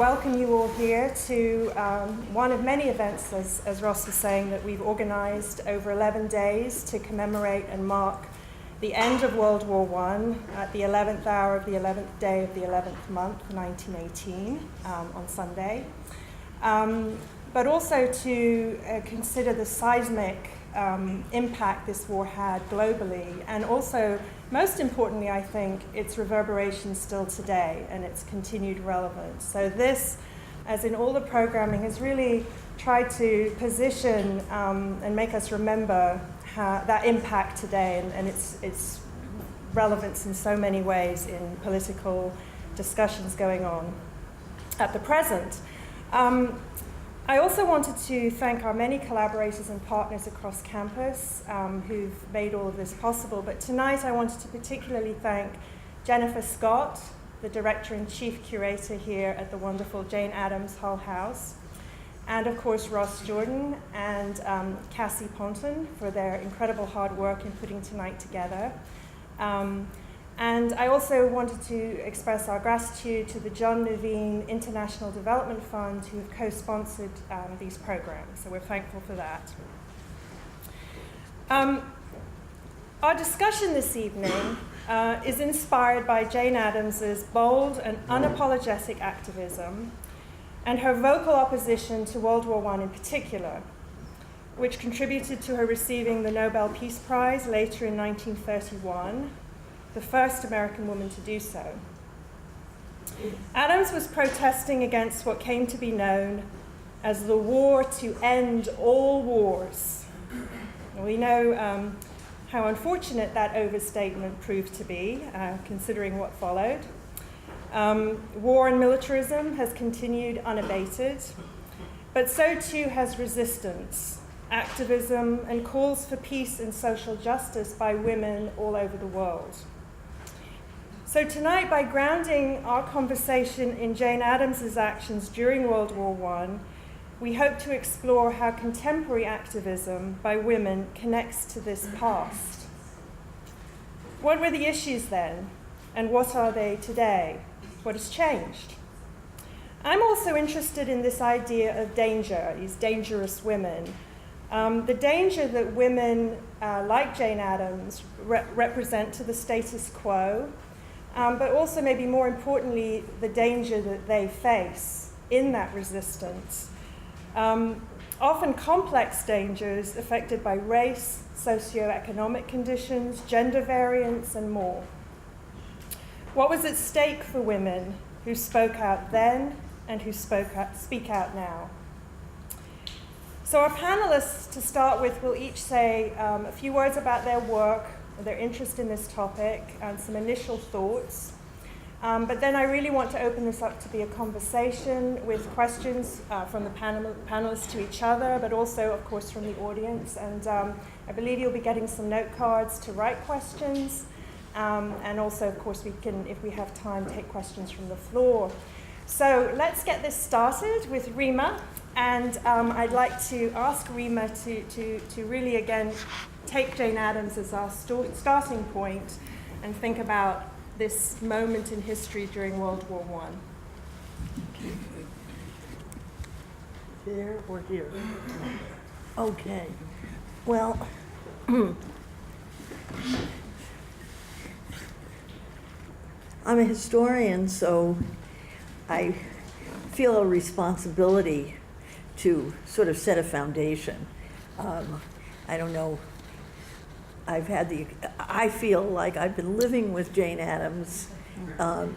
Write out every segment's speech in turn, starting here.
welcome you all here to one of many events, as Ross was saying, that we've organized over 11 days to commemorate and mark the end of World War I at the 11th hour of the 11th day of the 11th month, 1918, on Sunday. But also to consider the seismic impact this war had globally, and also, most importantly, I think, its reverberations still today and its continued relevance. So this, as in all the programming, has really tried to position and make us remember that impact today and its relevance in so many ways in political discussions going on at the present. I also wanted to thank our many collaborators and partners across campus who've made all of this possible. But tonight I wanted to particularly thank Jennifer Scott, the Director and Chief Curator here at the wonderful Jane Addams Hull-House, and of course Ross Jordan and Cassie Ponton for their incredible hard work in putting tonight together. And I also wanted to express our gratitude to the John Levine International Development Fund, who have co-sponsored these programs, so we're thankful for that. Our discussion this evening is inspired by Jane Addams's bold and unapologetic activism and her vocal opposition to World War I in particular, which contributed to her receiving the Nobel Peace Prize later in 1931, the first American woman to do so. Addams was protesting against what came to be known as the war to end all wars. We know how unfortunate that overstatement proved to be, considering what followed. War and militarism has continued unabated, but so too has resistance, activism, and calls for peace and social justice by women all over the world. So tonight, by grounding our conversation in Jane Addams's actions during World War I, we hope to explore how contemporary activism by women connects to this past. What were the issues then, and what are they today? What has changed? I'm also interested in this idea of danger, these dangerous women. The danger that women like Jane Addams represent to the status quo, but also maybe more importantly, the danger that they face in that resistance. Often complex dangers affected by race, socioeconomic conditions, gender variance, and more. What was at stake for women who spoke out then and who speak out now? So our panelists, to start with, will each say a few words about their work, their interest in this topic, and some initial thoughts. But then I really want to open this up to be a conversation with questions from the panelists to each other, but also, of course, from the audience. And I believe you'll be getting some note cards to write questions. And also, of course, we can, if we have time, take questions from the floor. So let's get this started with Rima. And I'd like to ask Rima to really, again, take Jane Addams as our starting point and think about this moment in history during World War I. There or here? Okay. Well, I'm a historian, so I feel a responsibility to sort of set a foundation. I don't know, I feel like I've been living with Jane Addams. I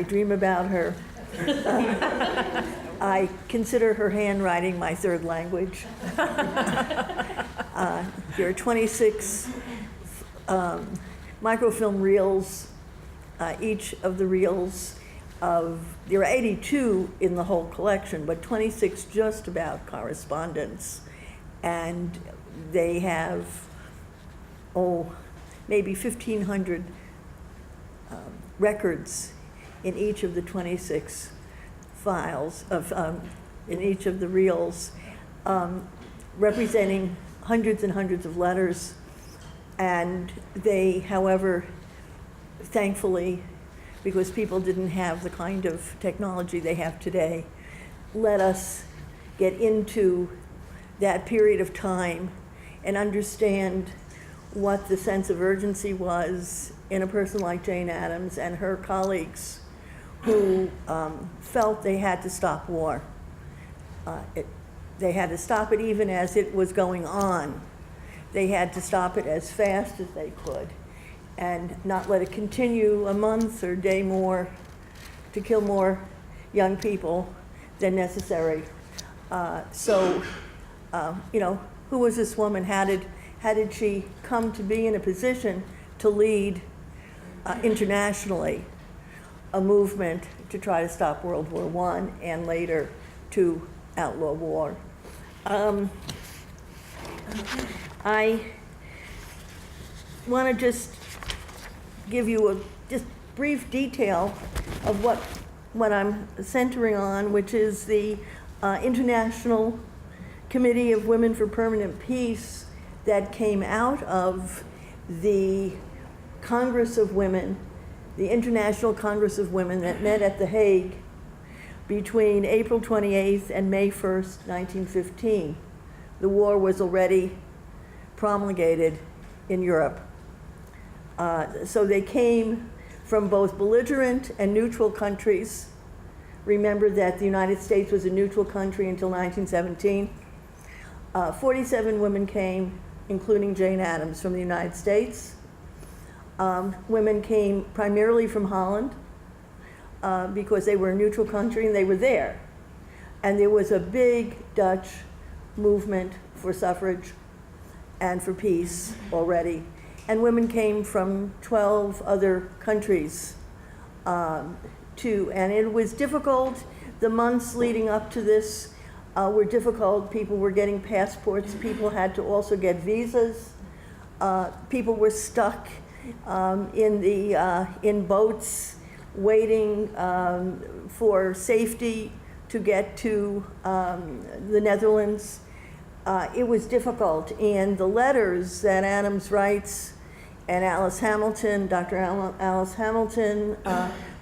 dream about her. I consider her handwriting my third language. There are 26 microfilm reels, each of the reels there are 82 in the whole collection, but 26 just about correspondence. And they have, maybe 1,500 records in each of the 26 files, in each of the reels, representing hundreds and hundreds of letters. And they, however, thankfully, because people didn't have the kind of technology they have today, let us get into that period of time and understand what the sense of urgency was in a person like Jane Addams and her colleagues who felt they had to stop war. They had to stop it even as it was going on. They had to stop it as fast as they could and not let it continue a month or day more to kill more young people than necessary. You know, who was this woman? How did she come to be in a position to lead internationally a movement to try to stop World War I and later to outlaw war? I want to just give you a just brief detail of what I'm centering on, which is the International Committee of Women for Permanent Peace that came out of the Congress of Women, the International Congress of Women that met at The Hague between April 28th and May 1st, 1915. The war was already promulgated in Europe. So they came from both belligerent and neutral countries. Remember that the United States was a neutral country until 1917. 47 women came, including Jane Addams, from the United States. Women came primarily from Holland because they were a neutral country and they were there. And there was a big Dutch movement for suffrage and for peace already. And women came from 12 other countries too. And it was difficult. The months leading up to this were difficult. People were getting passports. People had to also get visas. People were stuck in boats waiting for safety to get to the Netherlands. It was difficult, and the letters that Addams writes, and Alice Hamilton, Dr. Alice Hamilton,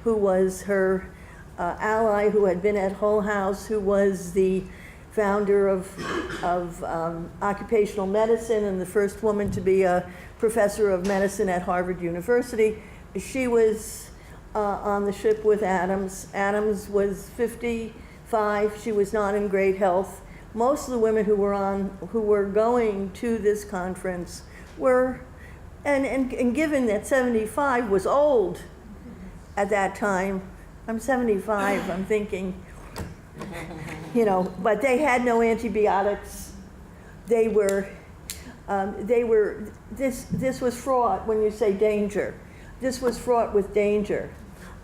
who was her ally, who had been at Hull-House, who was the founder of occupational medicine and the first woman to be a professor of medicine at Harvard University. She was on the ship with Addams. Addams was 55. She was not in great health. Most of the women who were going to this conference were, and given that 75 was old at that time, I'm 75, I'm thinking, you know, but they had no antibiotics. This was fraught when you say danger. This was fraught with danger.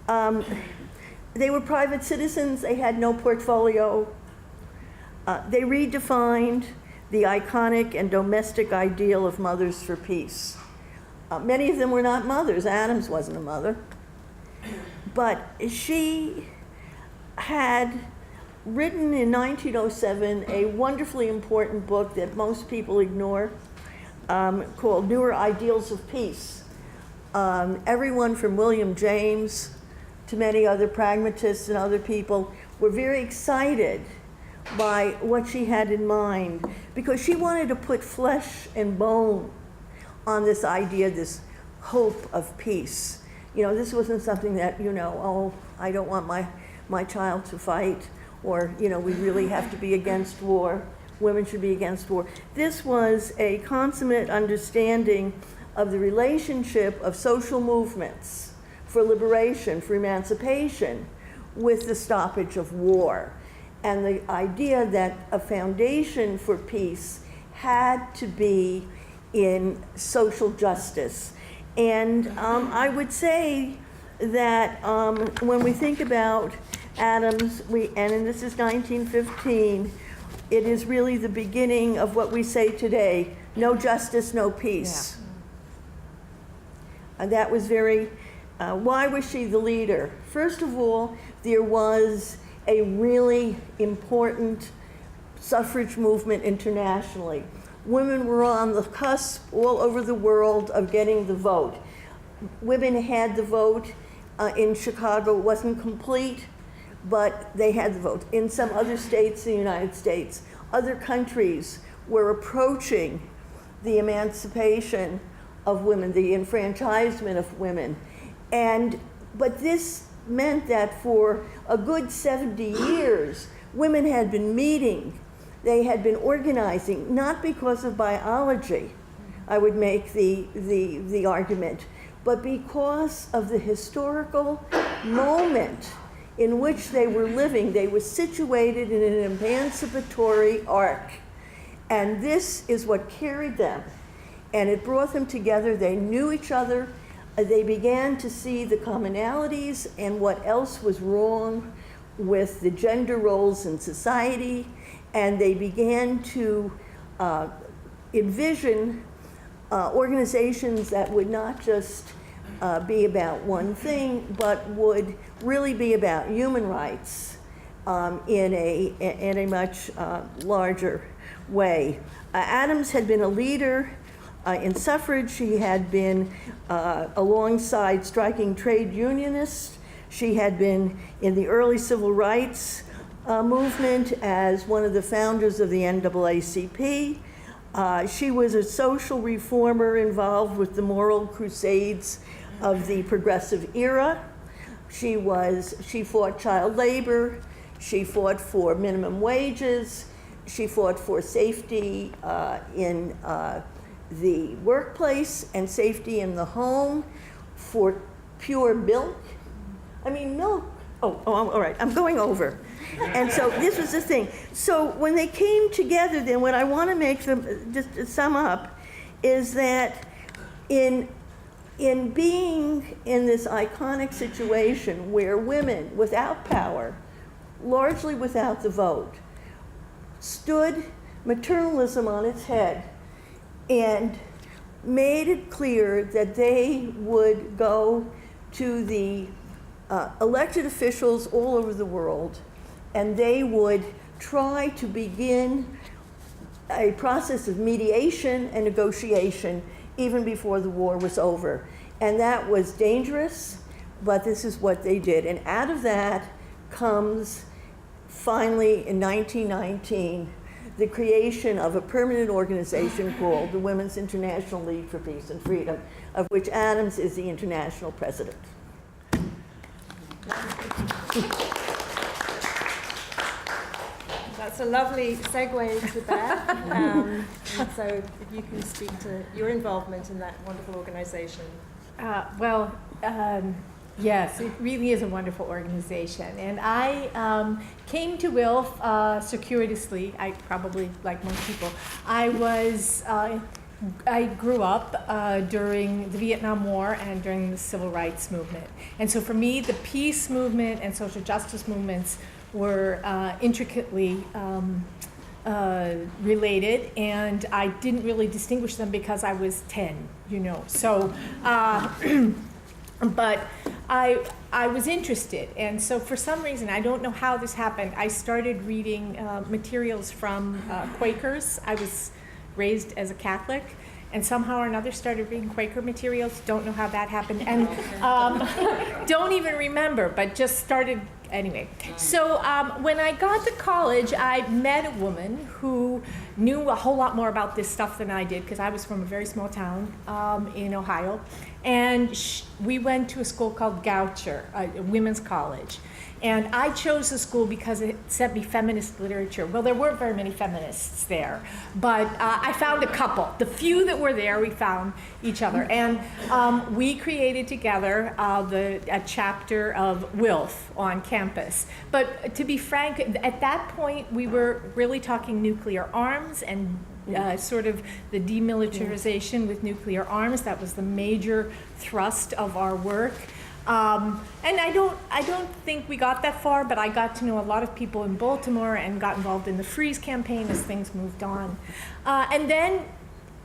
They were private citizens, they had no portfolio. They redefined the iconic and domestic ideal of mothers for peace. Many of them were not mothers. Addams wasn't a mother. But she had written in 1907 a wonderfully important book that most people ignore called Newer Ideals of Peace. Everyone from William James to many other pragmatists and other people were very excited by what she had in mind, because she wanted to put flesh and bone on this idea, this hope of peace. You know, this wasn't something that, you know, oh, I don't want my child to fight, or, you know, we really have to be against war. Women should be against war. This was a consummate understanding of the relationship of social movements for liberation, for emancipation, with the stoppage of war. And the idea that a foundation for peace had to be in social justice. And I would say that when we think about Addams, and this is 1915, it is really the beginning of what we say today, no justice, no peace. Yeah. And that was very, why was she the leader? First of all, there was a really important suffrage movement internationally. Women were on the cusp all over the world of getting the vote. Women had the vote in Chicago wasn't complete, but they had the vote. In some other states in the United States, other countries were approaching the emancipation of women, the enfranchisement of women. But this meant that for a good 70 years, women had been meeting, they had been organizing, not because of biology, I would make the argument, but because of the historical moment in which they were living. They were situated in an emancipatory arc. And this is what carried them. And it brought them together. They knew each other. They began to see the commonalities and what else was wrong with the gender roles in society. And they began to envision organizations that would not just be about one thing, but would really be about human rights in a much larger way. Addams had been a leader in suffrage. She had been alongside striking trade unionists. She had been in the early civil rights movement as one of the founders of the NAACP. She was a social reformer involved with the moral crusades of the progressive era. She fought child labor. She fought for minimum wages. She fought for safety in the workplace and safety in the home, for pure milk. I mean, milk. Oh, all right, I'm going over. And so this was the thing. So when they came together, then what I want to make them, just to sum up, is that in being in this iconic situation where women without power, largely without the vote, stood maternalism on its head and made it clear that they would go to the elected officials all over the world, and they would try to begin a process of mediation and negotiation even before the war was over. And that was dangerous, but this is what they did. And out of that comes, finally, in 1919, the creation of a permanent organization called the Women's International League for Peace and Freedom, of which Addams is the international president. That's a lovely segue into that. So if you can speak to your involvement in that wonderful organization. Yes, it really is a wonderful organization. And I came to WILF circuitously. I probably, like most people, I grew up during the Vietnam War and during the Civil Rights Movement. And so for me, the peace movement and social justice movements were intricately related, and I didn't really distinguish them because I was 10, So, but I was interested, and so for some reason, I don't know how this happened, I started reading materials from Quakers. I was raised as a Catholic, and somehow or another started reading Quaker materials. Don't know how that happened, and don't even remember, but just started anyway. So when I got to college, I met a woman who knew a whole lot more about this stuff than I did, because I was from a very small town in Ohio, and we went to a school called Goucher, a women's college. And I chose the school because it sent me feminist literature. Well, there weren't very many feminists there, but I found a couple. The few that were there, we found each other. And we created together a chapter of WILF on campus. But to be frank, at that point, we were really talking nuclear arms and sort of the demilitarization with nuclear arms. That was the major thrust of our work. And I don't think we got that far, but I got to know a lot of people in Baltimore and got involved in the Freeze campaign as things moved on. And then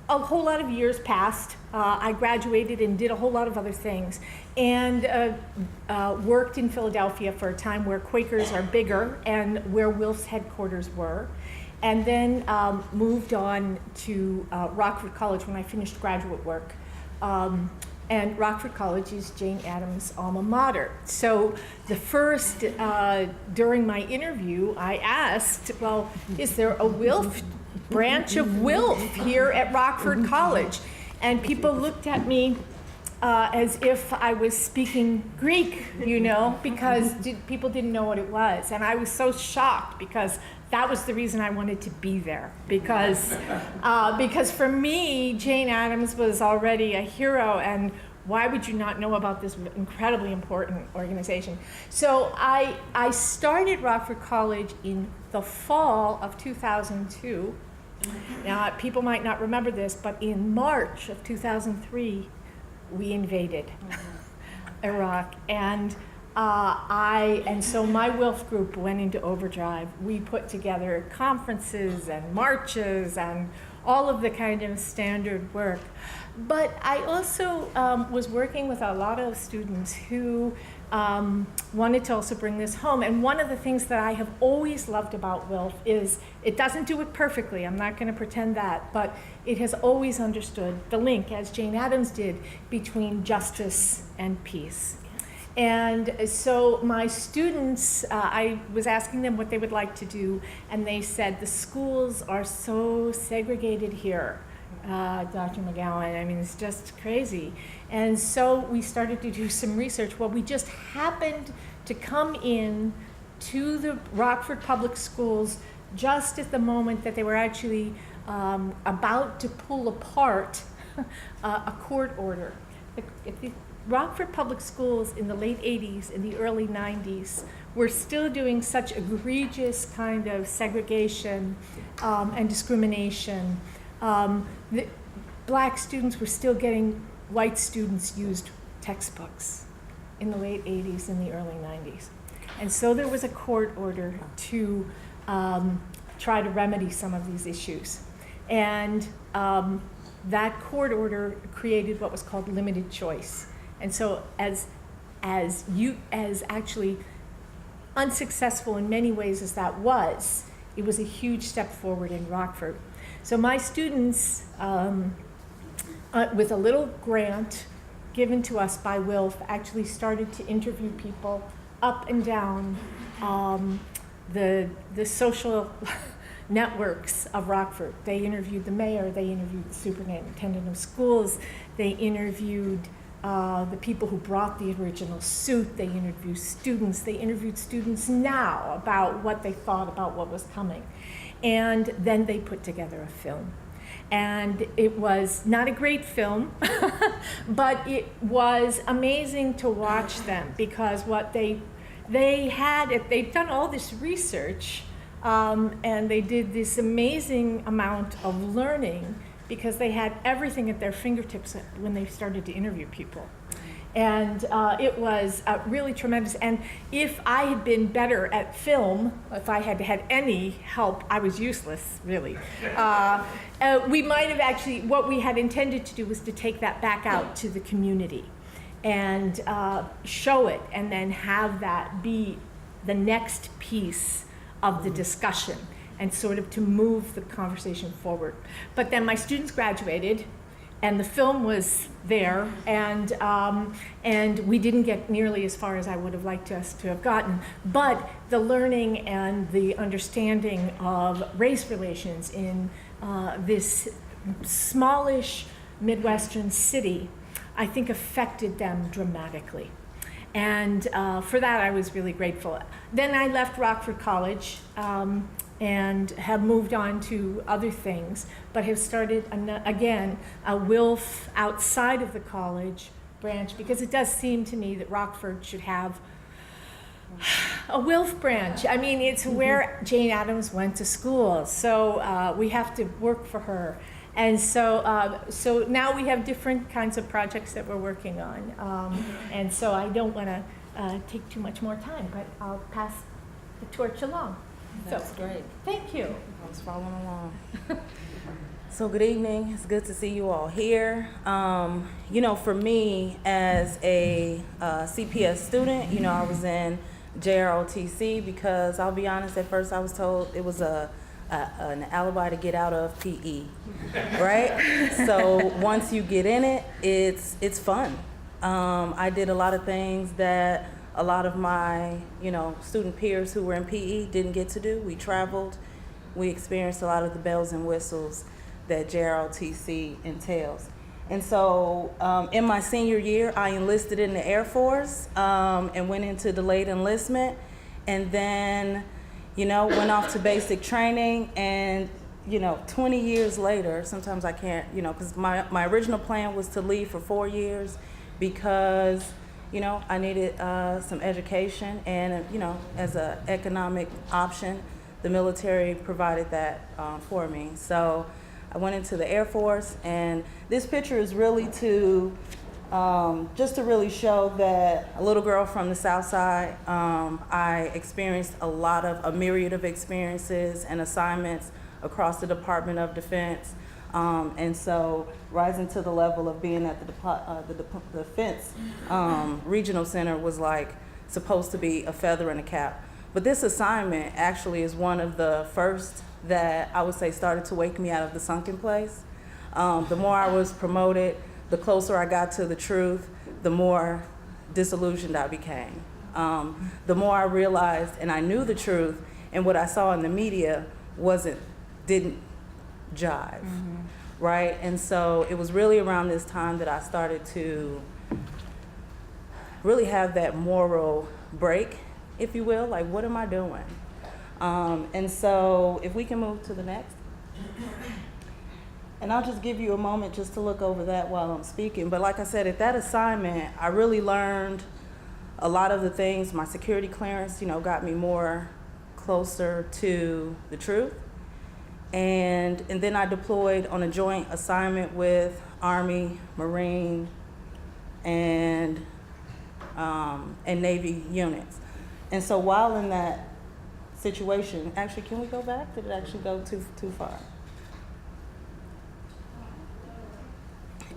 a whole lot of years passed. I graduated and did a whole lot of other things, and worked in Philadelphia for a time where Quakers are bigger and where WILF's headquarters were. And then moved on to Rockford College when I finished graduate work. And Rockford College is Jane Addams' alma mater. So the first, during my interview, I asked, well, is there a Wilf branch of Wilf here at Rockford College? And people looked at me as if I was speaking Greek, you know, because people didn't know what it was. And I was so shocked because that was the reason I wanted to be there. Because for me, Jane Addams was already a hero, and why would you not know about this incredibly important organization? So I started Rockford College in the fall of 2002. Now, people might not remember this, but in March of 2003, we invaded Iraq, and so my Wilf group went into overdrive. We put together conferences and marches and all of the kind of standard work. But I also was working with a lot of students who wanted to also bring this home. And one of the things that I have always loved about Wilf is it doesn't do it perfectly. I'm not going to pretend that. But it has always understood the link, as Jane Addams did, between justice and peace. And so my students, I was asking them what they would like to do, and they said, the schools are so segregated here, Dr. McGowan. I mean, it's just crazy. And so we started to do some research. Well, we just happened to come in to the Rockford Public Schools just at the moment that they were actually about to pull apart a court order. The Rockford Public Schools in the late 80s, in the early 90s, were still doing such egregious kind of segregation and discrimination. The black students were still getting white students used textbooks in the late 80s and the early 90s. And so there was a court order to try to remedy some of these issues. And that court order created what was called limited choice. And so as actually unsuccessful in many ways as that was, it was a huge step forward in Rockford. So my students, with a little grant given to us by Wilf, actually started to interview people up and down the social networks of Rockford. They interviewed the mayor, they interviewed the superintendent of schools, they interviewed the people who brought the original suit, they interviewed students now about what they thought about what was coming. And then they put together a film. And it was not a great film, but it was amazing to watch them, because what they'd done all this research, and they did this amazing amount of learning, because they had everything at their fingertips when they started to interview people. And it was really tremendous. And if I had been better at film, if I had had any help, I was useless, really. We might have actually, what we had intended to do was to take that back out to the community and show it, and then have that be the next piece of the discussion, and sort of to move the conversation forward. But then my students graduated, and the film was there, and we didn't get nearly as far as I would have liked us to have gotten. But the learning and the understanding of race relations in this smallish Midwestern city, I think affected them dramatically. And for that, I was really grateful. Then I left Rockford College and have moved on to other things, but have started, again, a Wilf outside of the college branch, because it does seem to me that Rockford should have a Wilf branch. I mean, it's where Jane Addams went to school, so we have to work for her. And so, so now we have different kinds of projects that we're working on. And so I don't want to take too much more time, but I'll pass the torch along. That's great. Thank you. I was following along. So good evening. It's good to see you all here. You know, for me as a CPS student, you know, I was in JROTC because I'll be honest, at first I was told it was a an alibi to get out of PE, right? So once you get in it, it's fun. I did a lot of things that a lot of my, student peers who were in PE didn't get to do. We traveled, we experienced a lot of the bells and whistles that JROTC entails. And so in my senior year, I enlisted in the Air Force and went into delayed enlistment, and then, went off to basic training. And, 20 years later, sometimes I can't, because my original plan was to leave for 4 years because, I needed some education, and, as an economic option, the military provided that for me. So I went into the Air Force, and this picture is really to, just to really show that a little girl from the South Side, I experienced a myriad of experiences and assignments across the Department of Defense. And so rising to the level of being at the Defense Regional Center was like supposed to be a feather in a cap. But this assignment actually is one of the first that I would say started to wake me out of the sunken place. The more I was promoted, the closer I got to the truth, the more disillusioned I became. The more I realized and I knew the truth, and what I saw in the media didn't jive, right? And so it was really around this time that I started to really have that moral break, if you will, like, what am I doing? And so if we can move to the next. And I'll just give you a moment just to look over that while I'm speaking. But like I said, at that assignment, I really learned a lot of the things. My security clearance, got me more closer to the truth. And then I deployed on a joint assignment with Army, Marine, and Navy units. And so while in that situation, actually, can we go back? Did it actually go too far?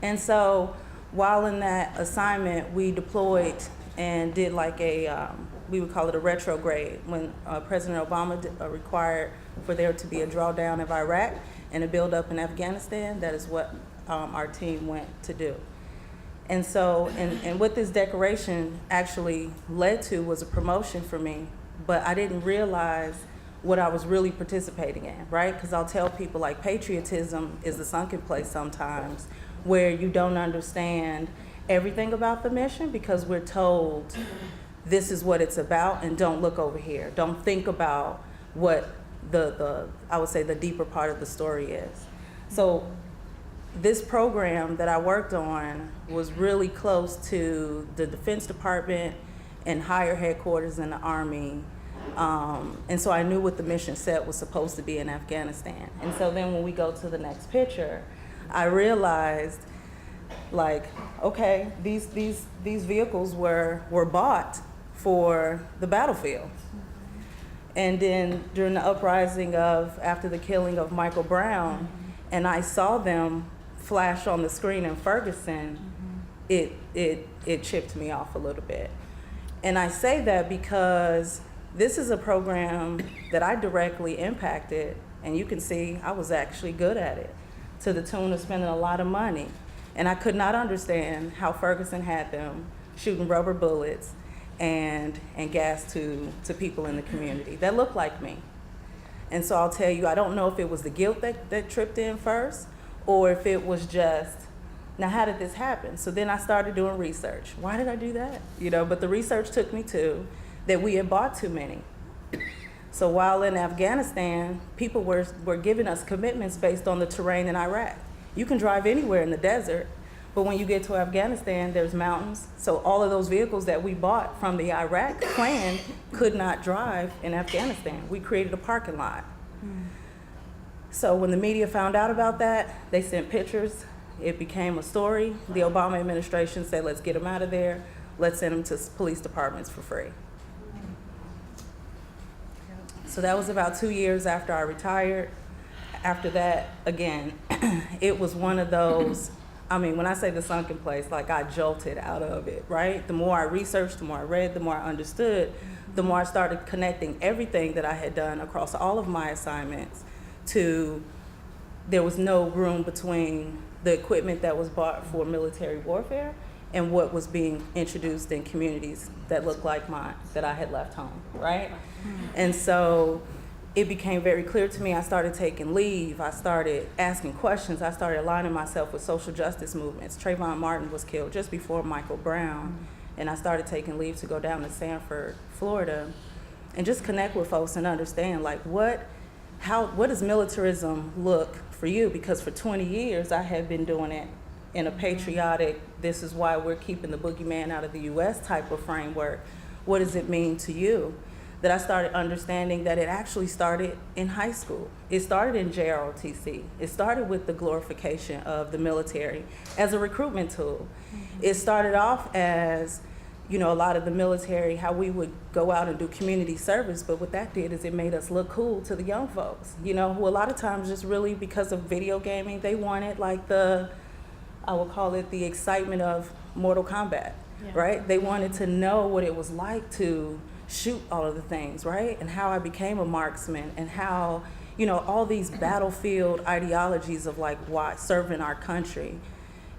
And so while in that assignment, we deployed and did like we would call it a retrograde, when President Obama required for there to be a drawdown of Iraq and a buildup in Afghanistan. That is what our team went to do. And so, and what this decoration actually led to was a promotion for me, but I didn't realize what I was really participating in, right? Because I'll tell people, like, patriotism is a sunken place sometimes, where you don't understand everything about the mission because we're told this is what it's about, and don't look over here. Don't think about what I would say the deeper part of the story is. So this program that I worked on was really close to the Defense Department and higher headquarters in the Army. And so I knew what the mission set was supposed to be in Afghanistan. And so then when we go to the next picture, I realized, like, okay, these vehicles were bought for the battlefield. And then during the uprising after the killing of Michael Brown, and I saw them flash on the screen in Ferguson, it chipped me off a little bit. And I say that because this is a program that I directly impacted, and you can see I was actually good at it, to the tune of spending a lot of money. And I could not understand how Ferguson had them shooting rubber bullets and gas to people in the community that looked like me. And so I'll tell you, I don't know if it was the guilt that tripped in first, or if it was just, now how did this happen? So then I started doing research. Why did I do that? But the research took me to that we had bought too many. So while in Afghanistan, people were giving us commitments based on the terrain in Iraq. You can drive anywhere in the desert, but when you get to Afghanistan, there's mountains. So all of those vehicles that we bought from the Iraq plan could not drive in Afghanistan. We created a parking lot. So when the media found out about that, they sent pictures. It became a story. The Obama administration said, let's get them out of there. Let's send them to police departments for free. So that was about 2 years after I retired. After that, again, it was one of those, when I say the sunken place, like, I jolted out of it, right? The more I researched, the more I read, the more I understood, the more I started connecting everything that I had done across all of my assignments to there was no room between the equipment that was bought for military warfare and what was being introduced in communities that looked like mine, that I had left home, right? And so it became very clear to me. I started taking leave. I started asking questions. I started aligning myself with social justice movements. Trayvon Martin was killed just before Michael Brown. And I started taking leave to go down to Sanford, Florida, and just connect with folks and understand, like, what does militarism look for you? Because for 20 years, I had been doing it in a patriotic, this is why we're keeping the boogeyman out of the US type of framework. What does it mean to you? That I started understanding that it actually started in high school. It started in JROTC. It started with the glorification of the military as a recruitment tool. It started off as, you know, a lot of the military, how we would go out and do community service, but what that did is it made us look cool to the young folks, you know, who a lot of times just really because of video gaming, they wanted like I will call it the excitement of Mortal Kombat, right? They wanted to know what it was like to shoot all of the things, right? And how I became a marksman and how, you know, all these battlefield ideologies of like why serving our country,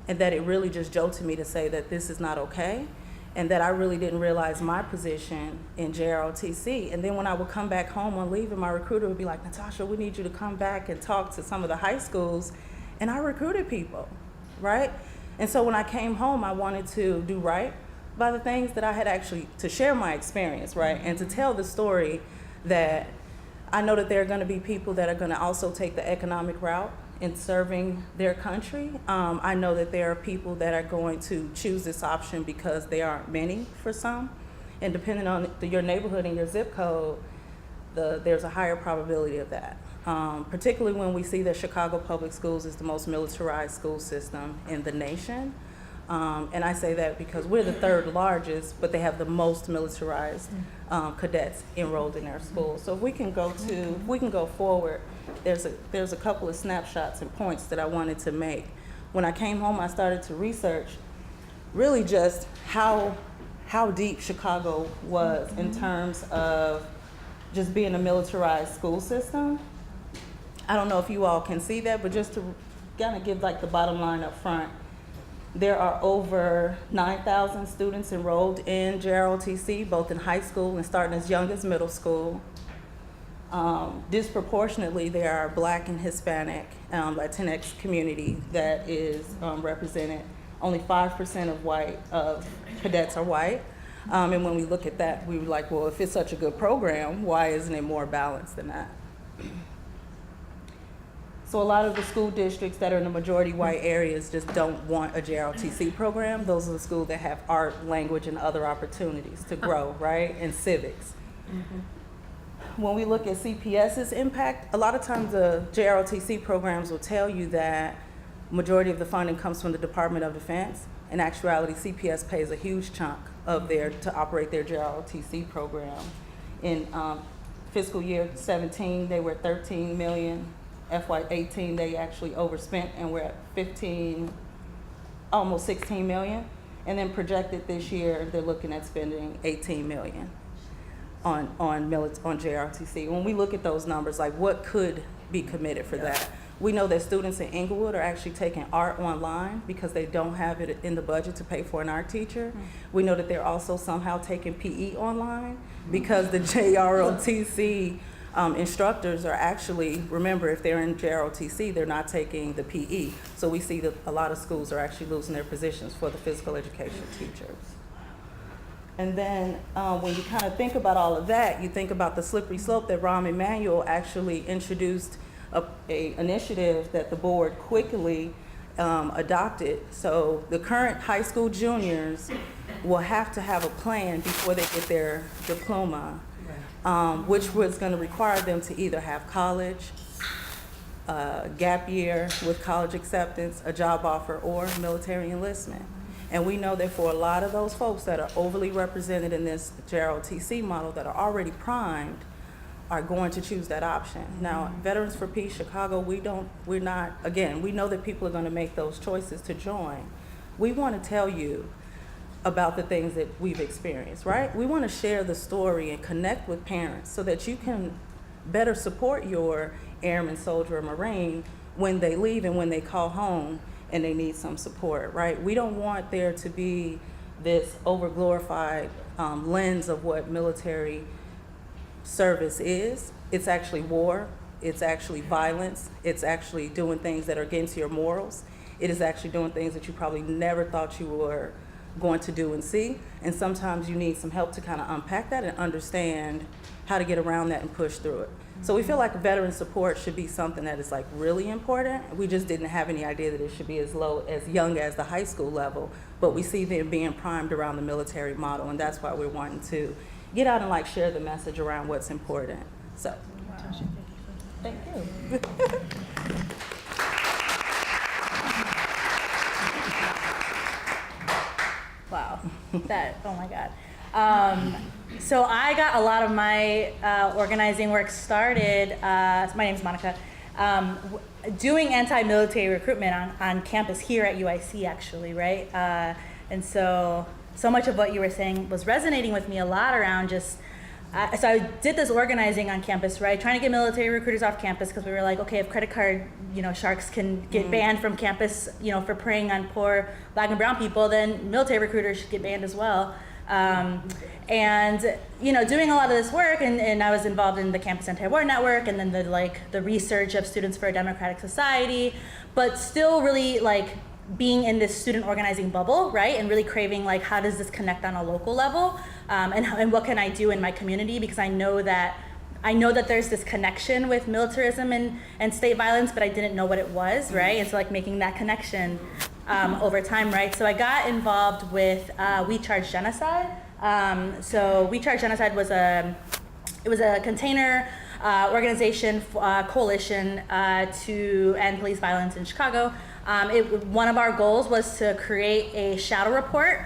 and that it really just jolted me to say that this is not okay. And that I really didn't realize my position in JROTC. And then when I would come back home on leave, and my recruiter would be like, Natasha, we need you to come back and talk to some of the high schools. And I recruited people, right? And so when I came home, I wanted to do right by the things that I had actually, to share my experience, right? And to tell the story that I know that there are gonna be people that are gonna also take the economic route in serving their country. I know that there are people that are going to choose this option because there aren't many for some. And depending on your neighborhood and your zip code, there's a higher probability of that. Particularly when we see that Chicago Public Schools is the most militarized school system in the nation. And I say that because we're the third largest, but they have the most militarized cadets enrolled in their schools. So if we can go forward, there's a couple of snapshots and points that I wanted to make. When I came home, I started to research really just how deep Chicago was in terms of just being a militarized school system. I don't know if you all can see that, but just to kind of give like the bottom line up front, there are over 9,000 students enrolled in JROTC, both in high school and starting as young as middle school. Disproportionately, there are Black and Hispanic, Latinx community that is represented. Only 5% of cadets are white. And when we look at that, we were like, well, if it's such a good program, why isn't it more balanced than that? So a lot of the school districts that are in the majority white areas just don't want a JROTC program. Those are the schools that have art, language, and other opportunities to grow, right? And civics. When we look at CPS's impact, a lot of times the JROTC programs will tell you that majority of the funding comes from the Department of Defense. In actuality, CPS pays a huge chunk of to operate their JROTC program. In fiscal year 17, they were at 13 million. FY18, they actually overspent and we're at 15, almost 16 million. And then projected this year, they're looking at spending 18 million on JROTC. When we look at those numbers, like what could be committed for that? We know that students in Inglewood are actually taking art online because they don't have it in the budget to pay for an art teacher. We know that they're also somehow taking PE online because the JROTC instructors are actually, remember, if they're in JROTC, they're not taking the PE. So we see that a lot of schools are actually losing their positions for the physical education teachers. And then when you kind of think about all of that, you think about the slippery slope that Emmanuel actually introduced a initiative that the board quickly adopted. So the current high school juniors will have to have a plan before they get their diploma, which was going to require them to either have college, gap year with college acceptance, a job offer, or military enlistment. And we know that for a lot of those folks that are overly represented in this JROTC model that are already primed are going to choose that option. Now, Veterans for Peace Chicago, we know that people are going to make those choices to join. We want to tell you about the things that we've experienced, right? We want to share the story and connect with parents so that you can better support your airman, soldier, or Marine when they leave and when they call home and they need some support, right? We don't want there to be this over-glorified lens of what military service is. It's actually war. It's actually violence. It's actually doing things that are against your morals. It is actually doing things that you probably never thought you were going to do and see. And sometimes you need some help to kind of unpack that and understand how to get around that and push through it. So we feel like veteran support should be something that is like really important. We just didn't have any idea that it should be as young as the high school level, but we see them being primed around the military model, and that's why we're wanting to get out and like share the message around what's important. So, thank you. Wow, oh my God. So I got a lot of my organizing work started, so my name's Monica, doing anti-military recruitment on campus here at UIC actually, right? And so much of what you were saying was resonating with me a lot around just, so I did this organizing on campus, right? Trying to get military recruiters off campus because we were like, okay, if credit card, sharks can get banned from campus, for preying on poor Black and brown people, then military recruiters should get banned as well. And doing a lot of this work, and I was involved in the Campus Anti-War Network, and then the research of Students for a Democratic Society, but still really being in this student organizing bubble, right? And really craving how does this connect on a local level, and what can I do in my community, because I know that there's this connection with militarism and state violence, but I didn't know what it was, right? And so making that connection over time, right? So I got involved with We Charge Genocide. So We Charge Genocide was a container organization, coalition to end police violence in Chicago. One of our goals was to create a shadow report,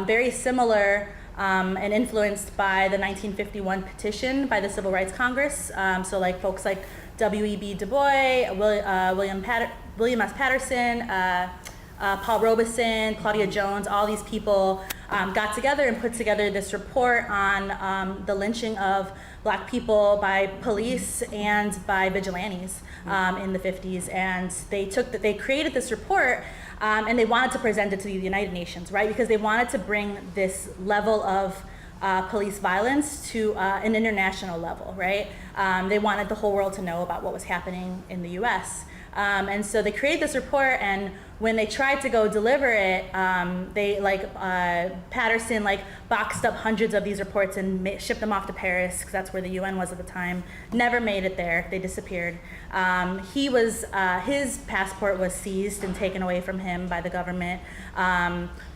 very similar and influenced by the 1951 petition by the Civil Rights Congress. So folks like W.E.B. Du Bois, William S. Patterson, Paul Robeson, Claudia Jones, all these people got together and put together this report on the lynching of Black people by police and by vigilantes in the 50s. And they created this report and they wanted to present it to the United Nations, right? Because they wanted to bring this level of police violence to an international level, right? They wanted the whole world to know about what was happening in the US. And so they created this report, and when they tried to go deliver it, Patterson boxed up hundreds of these reports and shipped them off to Paris, because that's where the UN was at the time. Never made it there. They disappeared. His passport was seized and taken away from him by the government.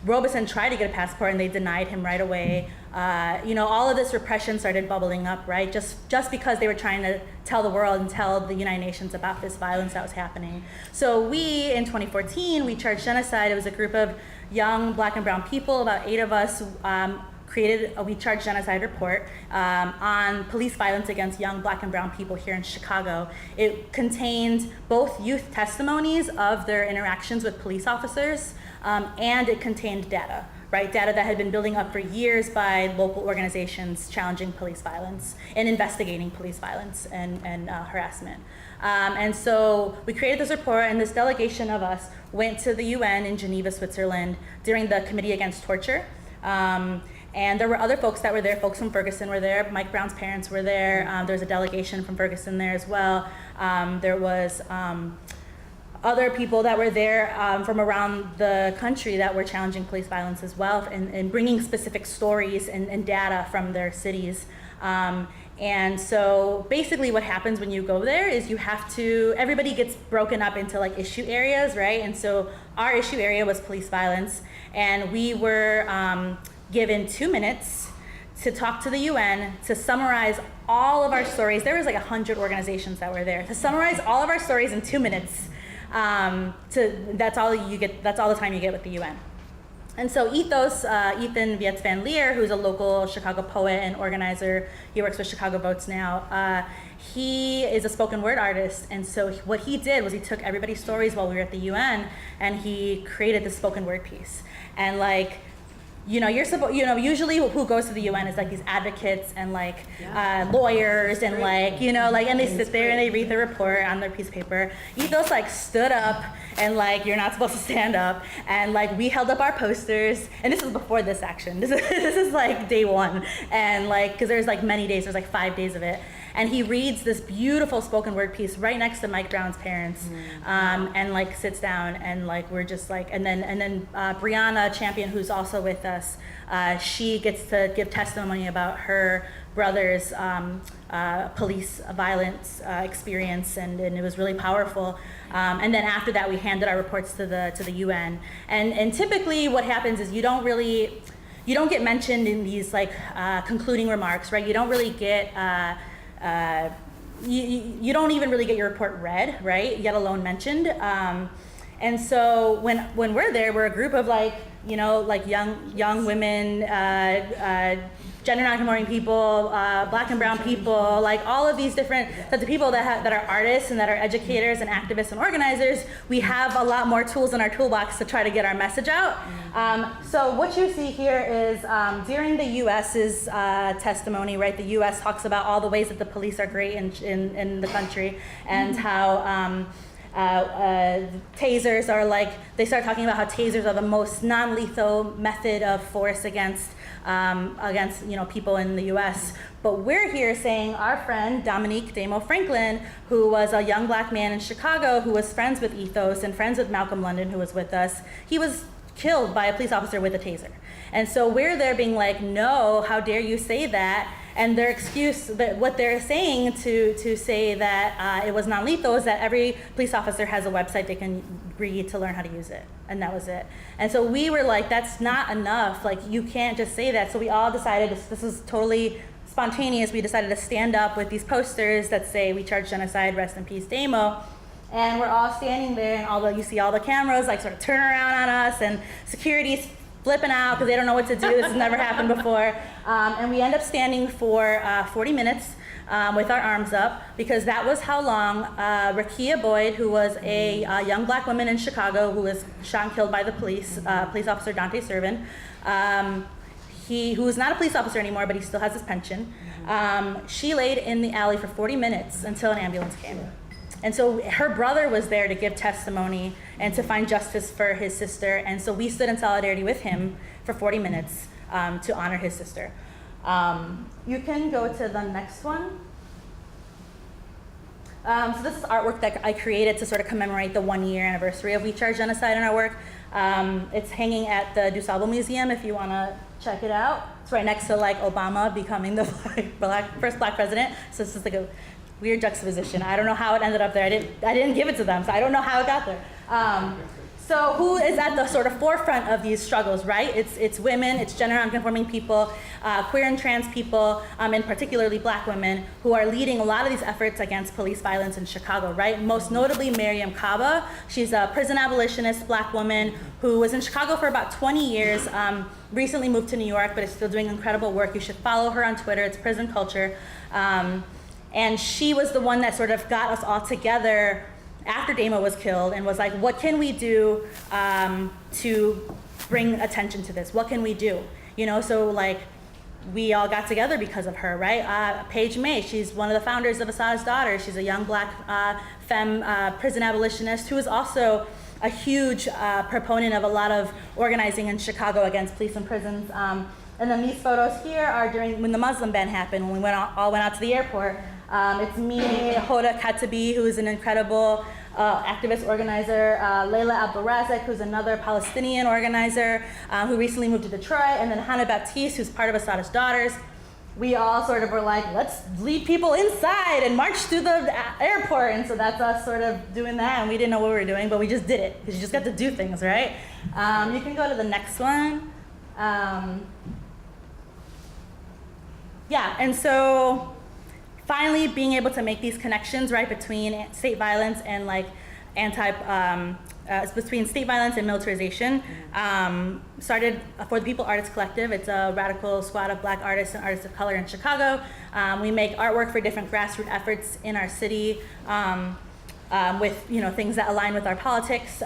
Robeson tried to get a passport and they denied him right away. All of this repression started bubbling up, right? Just because they were trying to tell the world and tell the United Nations about this violence that was happening. So in 2014, We Charge Genocide. It was a group of young Black and brown people, about 8 of us, created a We Charge Genocide report on police violence against young Black and brown people here in Chicago. It contained both youth testimonies of their interactions with police officers, and it contained data, right? Data that had been building up for years by local organizations challenging police violence and investigating police violence and harassment. And so we created this report, and this delegation of us went to the UN in Geneva, Switzerland during the Committee Against Torture. And there were other folks that were there. Folks from Ferguson were there. Mike Brown's parents were there. There was a delegation from Ferguson there as well. There was other people that were there from around the country that were challenging police violence as well, and bringing specific stories and data from their cities. And so basically what happens when you go there is everybody gets broken up into issue areas, right? And so our issue area was police violence, and we were given 2 minutes to talk to the UN to summarize all of our stories. There was 100 organizations that were there. To summarize all of our stories in 2 minutes. That's all you get. That's all the time you get with the UN. And so Ethan Vietz Van Leer, who's a local Chicago poet and organizer, he works with Chicago Votes now. He is a spoken word artist, and so what he did was he took everybody's stories while we were at the UN, and he created this spoken word piece. And you're supposed, usually who goes to the UN is like these advocates and like lawyers and like, and they sit there and they read the report on their piece of paper. Ethos like stood up and like, you're not supposed to stand up. And like, we held up our posters, and this is before this action. This is like day one. And like, cause there's like many days, there's like 5 days of it. And he reads this beautiful spoken word piece right next to Mike Brown's parents, and like sits down, and like we're just like, and then Brianna Champion, who's also with us, she gets to give testimony about her brother's police violence experience, and it was really powerful. And then after that, we handed our reports to the UN. And typically, what happens is you don't get mentioned in these like concluding remarks, right? You don't really get. You don't even really get your report read, right? Yet alone mentioned. And so when we're there, we're a group of like young women, gender non-conforming people, black and brown people, like all of these different types of people that are artists and that are educators and activists and organizers. We have a lot more tools in our toolbox to try to get our message out. So what you see here is during the U.S.'s testimony, right? The U.S. talks about all the ways that the police are great in the country, and how tasers are like, they start talking about how tasers are the most non-lethal method of force against people in the U.S. But we're here saying our friend Dominique Damo Franklin, who was a young black man in Chicago who was friends with Ethos and friends with Malcolm London, who was with us, he was killed by a police officer with a taser. And so we're there being like, no, how dare you say that? And their excuse, what they're saying to say that it was non-lethal is that every police officer has a website they can read to learn how to use it. And that was it. And so we were like, that's not enough. Like, you can't just say that. So we all decided, this is totally spontaneous, we decided to stand up with these posters that say, "We charge genocide, rest in peace, Damo." And we're all standing there, and you see all the cameras like sort of turn around on us, and security's flipping out because they don't know what to do. This has never happened before. And we end up standing for 40 minutes with our arms up, because that was how long Rakia Boyd, who was a young black woman in Chicago who was shot and killed by the police officer Dante Servin, who is not a police officer anymore, but he still has his pension. She laid in the alley for 40 minutes until an ambulance came. And so her brother was there to give testimony and to find justice for his sister. And so we stood in solidarity with him for 40 minutes to honor his sister. You can go to the next one. So this is artwork that I created to sort of commemorate the 1-year anniversary of We Charge Genocide in our work. It's hanging at the DuSable Museum if you want to check it out. It's right next to like Obama becoming the first black president. So this is like a weird juxtaposition. I don't know how it ended up there. I didn't give it to them, so I don't know how it got there. So who is at the sort of forefront of these struggles, right? It's women, it's gender nonconforming people, queer and trans people, and particularly black women, who are leading a lot of these efforts against police violence in Chicago, right? Most notably Miriam Kaba. She's a prison abolitionist black woman who was in Chicago for about 20 years, recently moved to New York, but is still doing incredible work. You should follow her on Twitter, it's Prison Culture. And she was the one that sort of got us all together after Damo was killed and was like, what can we do to bring attention to this? What can we do? So like, we all got together because of her, right? Paige May, she's one of the founders of Asada's Daughter. She's a young black femme prison abolitionist who is also a huge proponent of a lot of organizing in Chicago against police and prisons. And then these photos here are during when the Muslim ban happened, when we all went out to the airport. It's me, Hoda Katabi, who is an incredible activist organizer, Layla Abdulrazak, who's another Palestinian organizer who recently moved to Detroit, and then Hannah Baptiste, who's part of Asada's Daughters. We all sort of were like, let's lead people inside and march through the airport. And so that's us sort of doing that, and we didn't know what we were doing, but we just did it, because you just got to do things, right? You can go to the next one. Yeah, and so finally being able to make these connections, right, between state violence and like between state violence and militarization. Started For the People Artists Collective. It's a radical squad of black artists and artists of color in Chicago. We make artwork for different grassroots efforts in our city with things that align with our politics.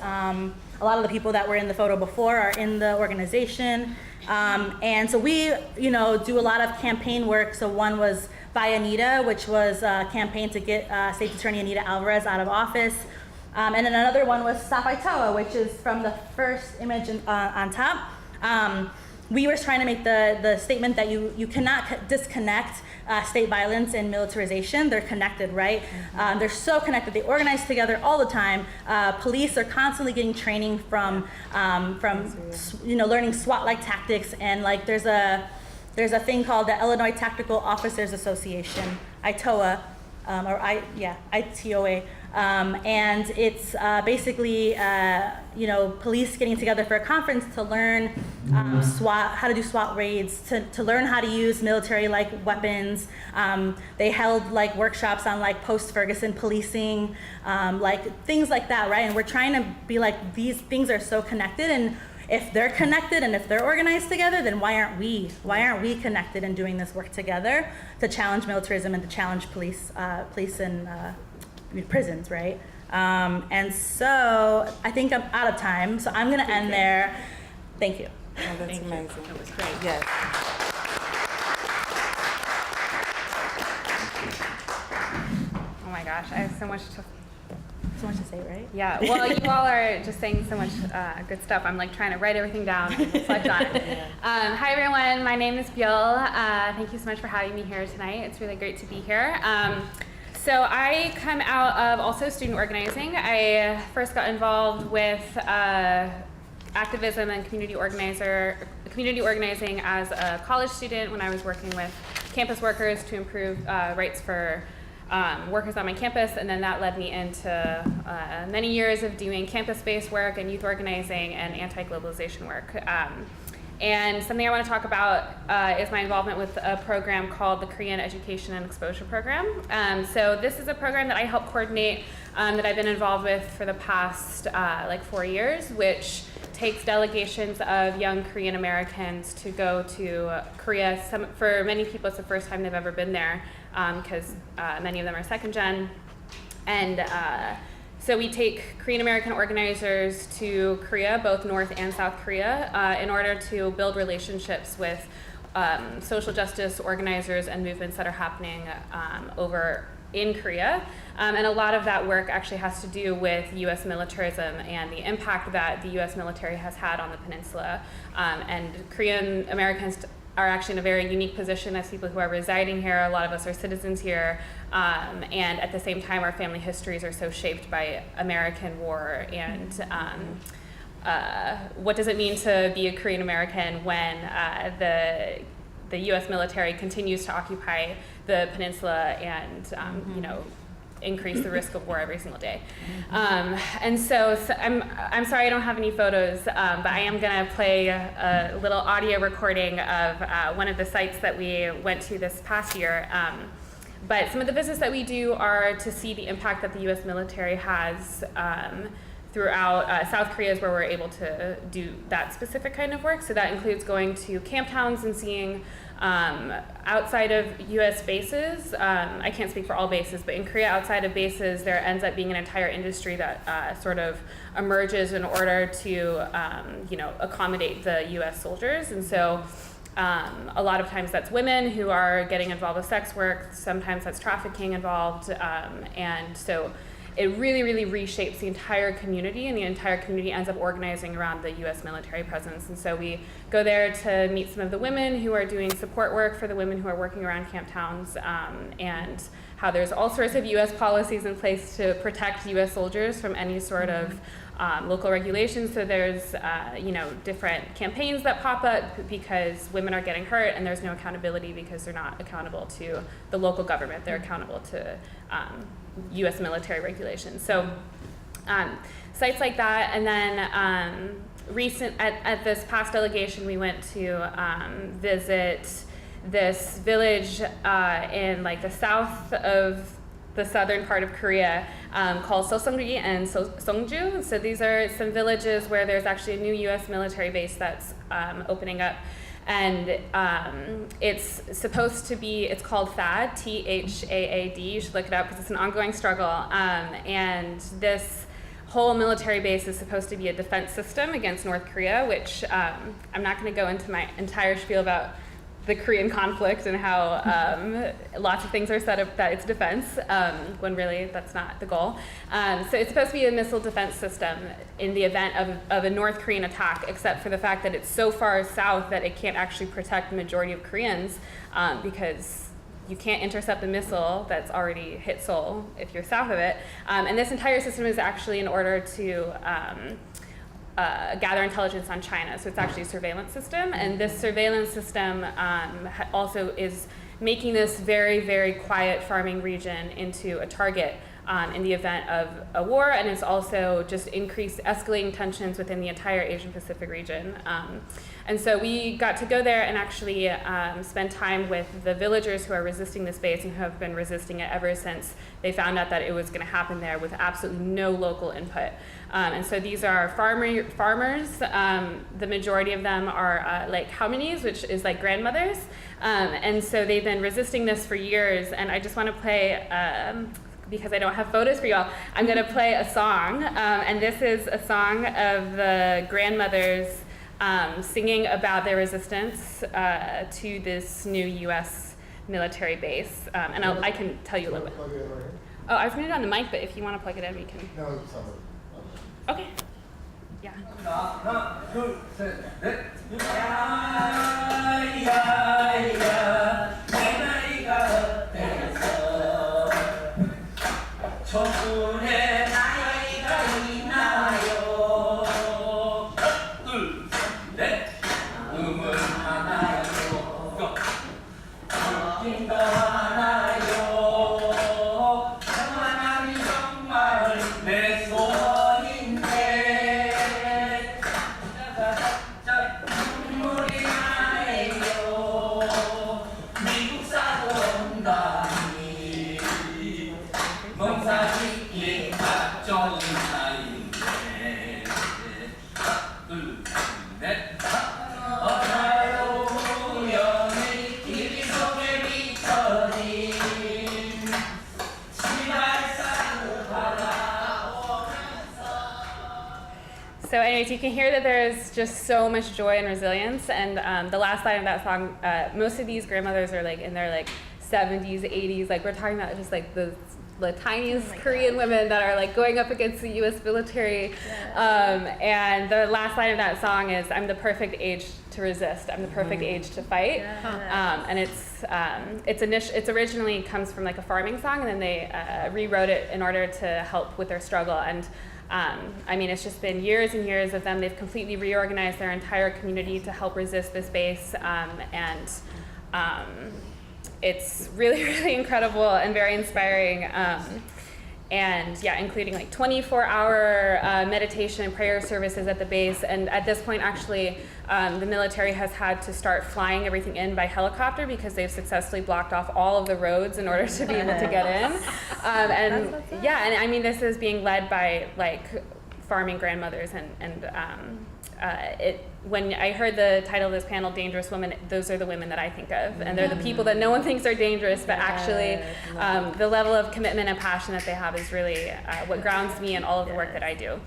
A lot of the people that were in the photo before are in the organization. And so we, do a lot of campaign work. So one was Buy Anita, which was a campaign to get State Attorney Anita Alvarez out of office. And then another one was Stop Itoa, which is from the first image on top. We were trying to make the statement that you cannot disconnect state violence and militarization. They're connected, right? They're so connected. They organize together all the time. Police are constantly getting training from learning SWAT-like tactics, and like there's a thing called the Illinois Tactical Officers Association, ITOA, ITOA. And it's basically, police getting together for a conference to learn how to do SWAT raids, to learn how to use military-like weapons. They held like workshops on like post-Ferguson policing, like things like that, right? And we're trying to be like, these things are so connected, and if they're connected and if they're organized together, then why aren't we connected and doing this work together to challenge militarism and to challenge police and prisons, right? And so I think I'm out of time, so I'm gonna end there. Thank you. Oh, that's amazing. That was great. Yes. Oh my gosh, I have so much to say, right? Yeah, well, you all are just saying so much good stuff. I'm like trying to write everything down and reflect on it. Hi everyone, my name is Spiel. Thank you so much for having me here tonight. It's really great to be here. So I come out of also student organizing. I first got involved with activism and community organizing as a college student when I was working with campus workers to improve rights for workers on my campus, and then that led me into many years of doing campus-based work and youth organizing and anti-globalization work. And something I want to talk about is my involvement with a program called the Korean Education and Exposure Program. So this is a program that I help coordinate that I've been involved with for the past 4 years, which takes delegations of young Korean Americans to go to Korea. For many people, it's the first time they've ever been there, because many of them are second gen. And so we take Korean American organizers to Korea, both North and South Korea, in order to build relationships with social justice organizers and movements that are happening over in Korea. And a lot of that work actually has to do with US militarism and the impact that the US military has had on the peninsula. And Korean Americans are actually in a very unique position as people who are residing here. A lot of us are citizens here, and at the same time our family histories are so shaped by American war and what does it mean to be a Korean American when the US military continues to occupy the peninsula and increase the risk of war every single day. And so I'm sorry I don't have any photos, but I am gonna play a little audio recording of one of the sites that we went to this past year. But some of the visits that we do are to see the impact that the US military has throughout South Korea is where we're able to do that specific kind of work. So that includes going to camp towns and seeing outside of US bases, I can't speak for all bases, but in Korea outside of bases there ends up being an entire industry that sort of emerges in order to accommodate the US soldiers. And so a lot of times that's women who are getting involved with sex work, sometimes that's trafficking involved, and so it really, really reshapes the entire community, and the entire community ends up organizing around the US military presence. And so we go there to meet some of the women who are doing support work for the women who are working around camp towns, and how there's all sorts of US policies in place to protect US soldiers from any sort of local regulations. So there's different campaigns that pop up because women are getting hurt, and there's no accountability because they're not accountable to the local government. They're accountable to US military regulations. So sites like that, and then at this past delegation we went to visit this village in the south of the southern part of Korea called Seoseonggi and Songju. So these are some villages where there's actually a new US military base that's opening up. And it's supposed to be, it's called THAAD, T-H-A-A-D. You should look it up because it's an ongoing struggle. And this whole military base is supposed to be a defense system against North Korea, which I'm not going to go into my entire spiel about the Korean conflict and how lots of things are set up that it's defense, when really that's not the goal. So it's supposed to be a missile defense system in the event of a North Korean attack, except for the fact that it's so far south that it can't actually protect the majority of Koreans, because you can't intercept a missile that's already hit Seoul if you're south of it. And this entire system is actually in order to gather intelligence on China. So it's actually a surveillance system. And this surveillance system also is making this very, very quiet farming region into a target in the event of a war. And it's also just escalating tensions within the entire Asian Pacific region. And so we got to go there and actually spend time with the villagers who are resisting this base and who have been resisting it ever since they found out that it was going to happen there with absolutely no local input. And so these are farmers. The majority of them are like Haominis, which is like grandmothers. And so they've been resisting this for years. And I just want to play, because I don't have photos for you all, I'm going to play a song. And this is a song of the grandmothers singing about their resistance to this new U.S. military base. And I can tell you a little bit. Oh, I was putting it on the mic, but if you want to plug it in, we can. No, it's on the. Okay. Yeah. 하나, 둘, 셋, 넷. 야야야, 내 나이가 어때서 청춘의 나이가 있나요? 둘, 넷. 음은 하나요. 웃긴 거 하나요. 평안함이 정말 내 소원인데. 눈물이 나네요. 미국 사고 온다니 농사짓기 딱 좋은 나이인데. 둘, 넷. 어나요 우연히 길 속에 비춰진 시발산을 바라보면서. So anyways, you can hear that there's just so much joy and resilience. And the last line of that song, most of these grandmothers are like in their like 70s, 80s. Like we're talking about just like the tiniest Korean women that are like going up against the U.S. military. And the last line of that song is, "I'm the perfect age to resist. I'm the perfect age to fight." And it's originally comes from like a farming song, and then they rewrote it in order to help with their struggle. And I mean, it's just been years and years of them. They've completely reorganized their entire community to help resist this base. It's really, really incredible and very inspiring. And yeah, including like 24-hour meditation and prayer services at the base. And at this point, actually, the military has had to start flying everything in by helicopter because they've successfully blocked off all of the roads in order to be able to get in. And yeah, and I mean, this is being led by like farming grandmothers when I heard the title of this panel, Dangerous Women, those are the women that I think of. And they're the people that no one thinks are dangerous, but actually the level of commitment and passion that they have is really what grounds me in all of the work that I do.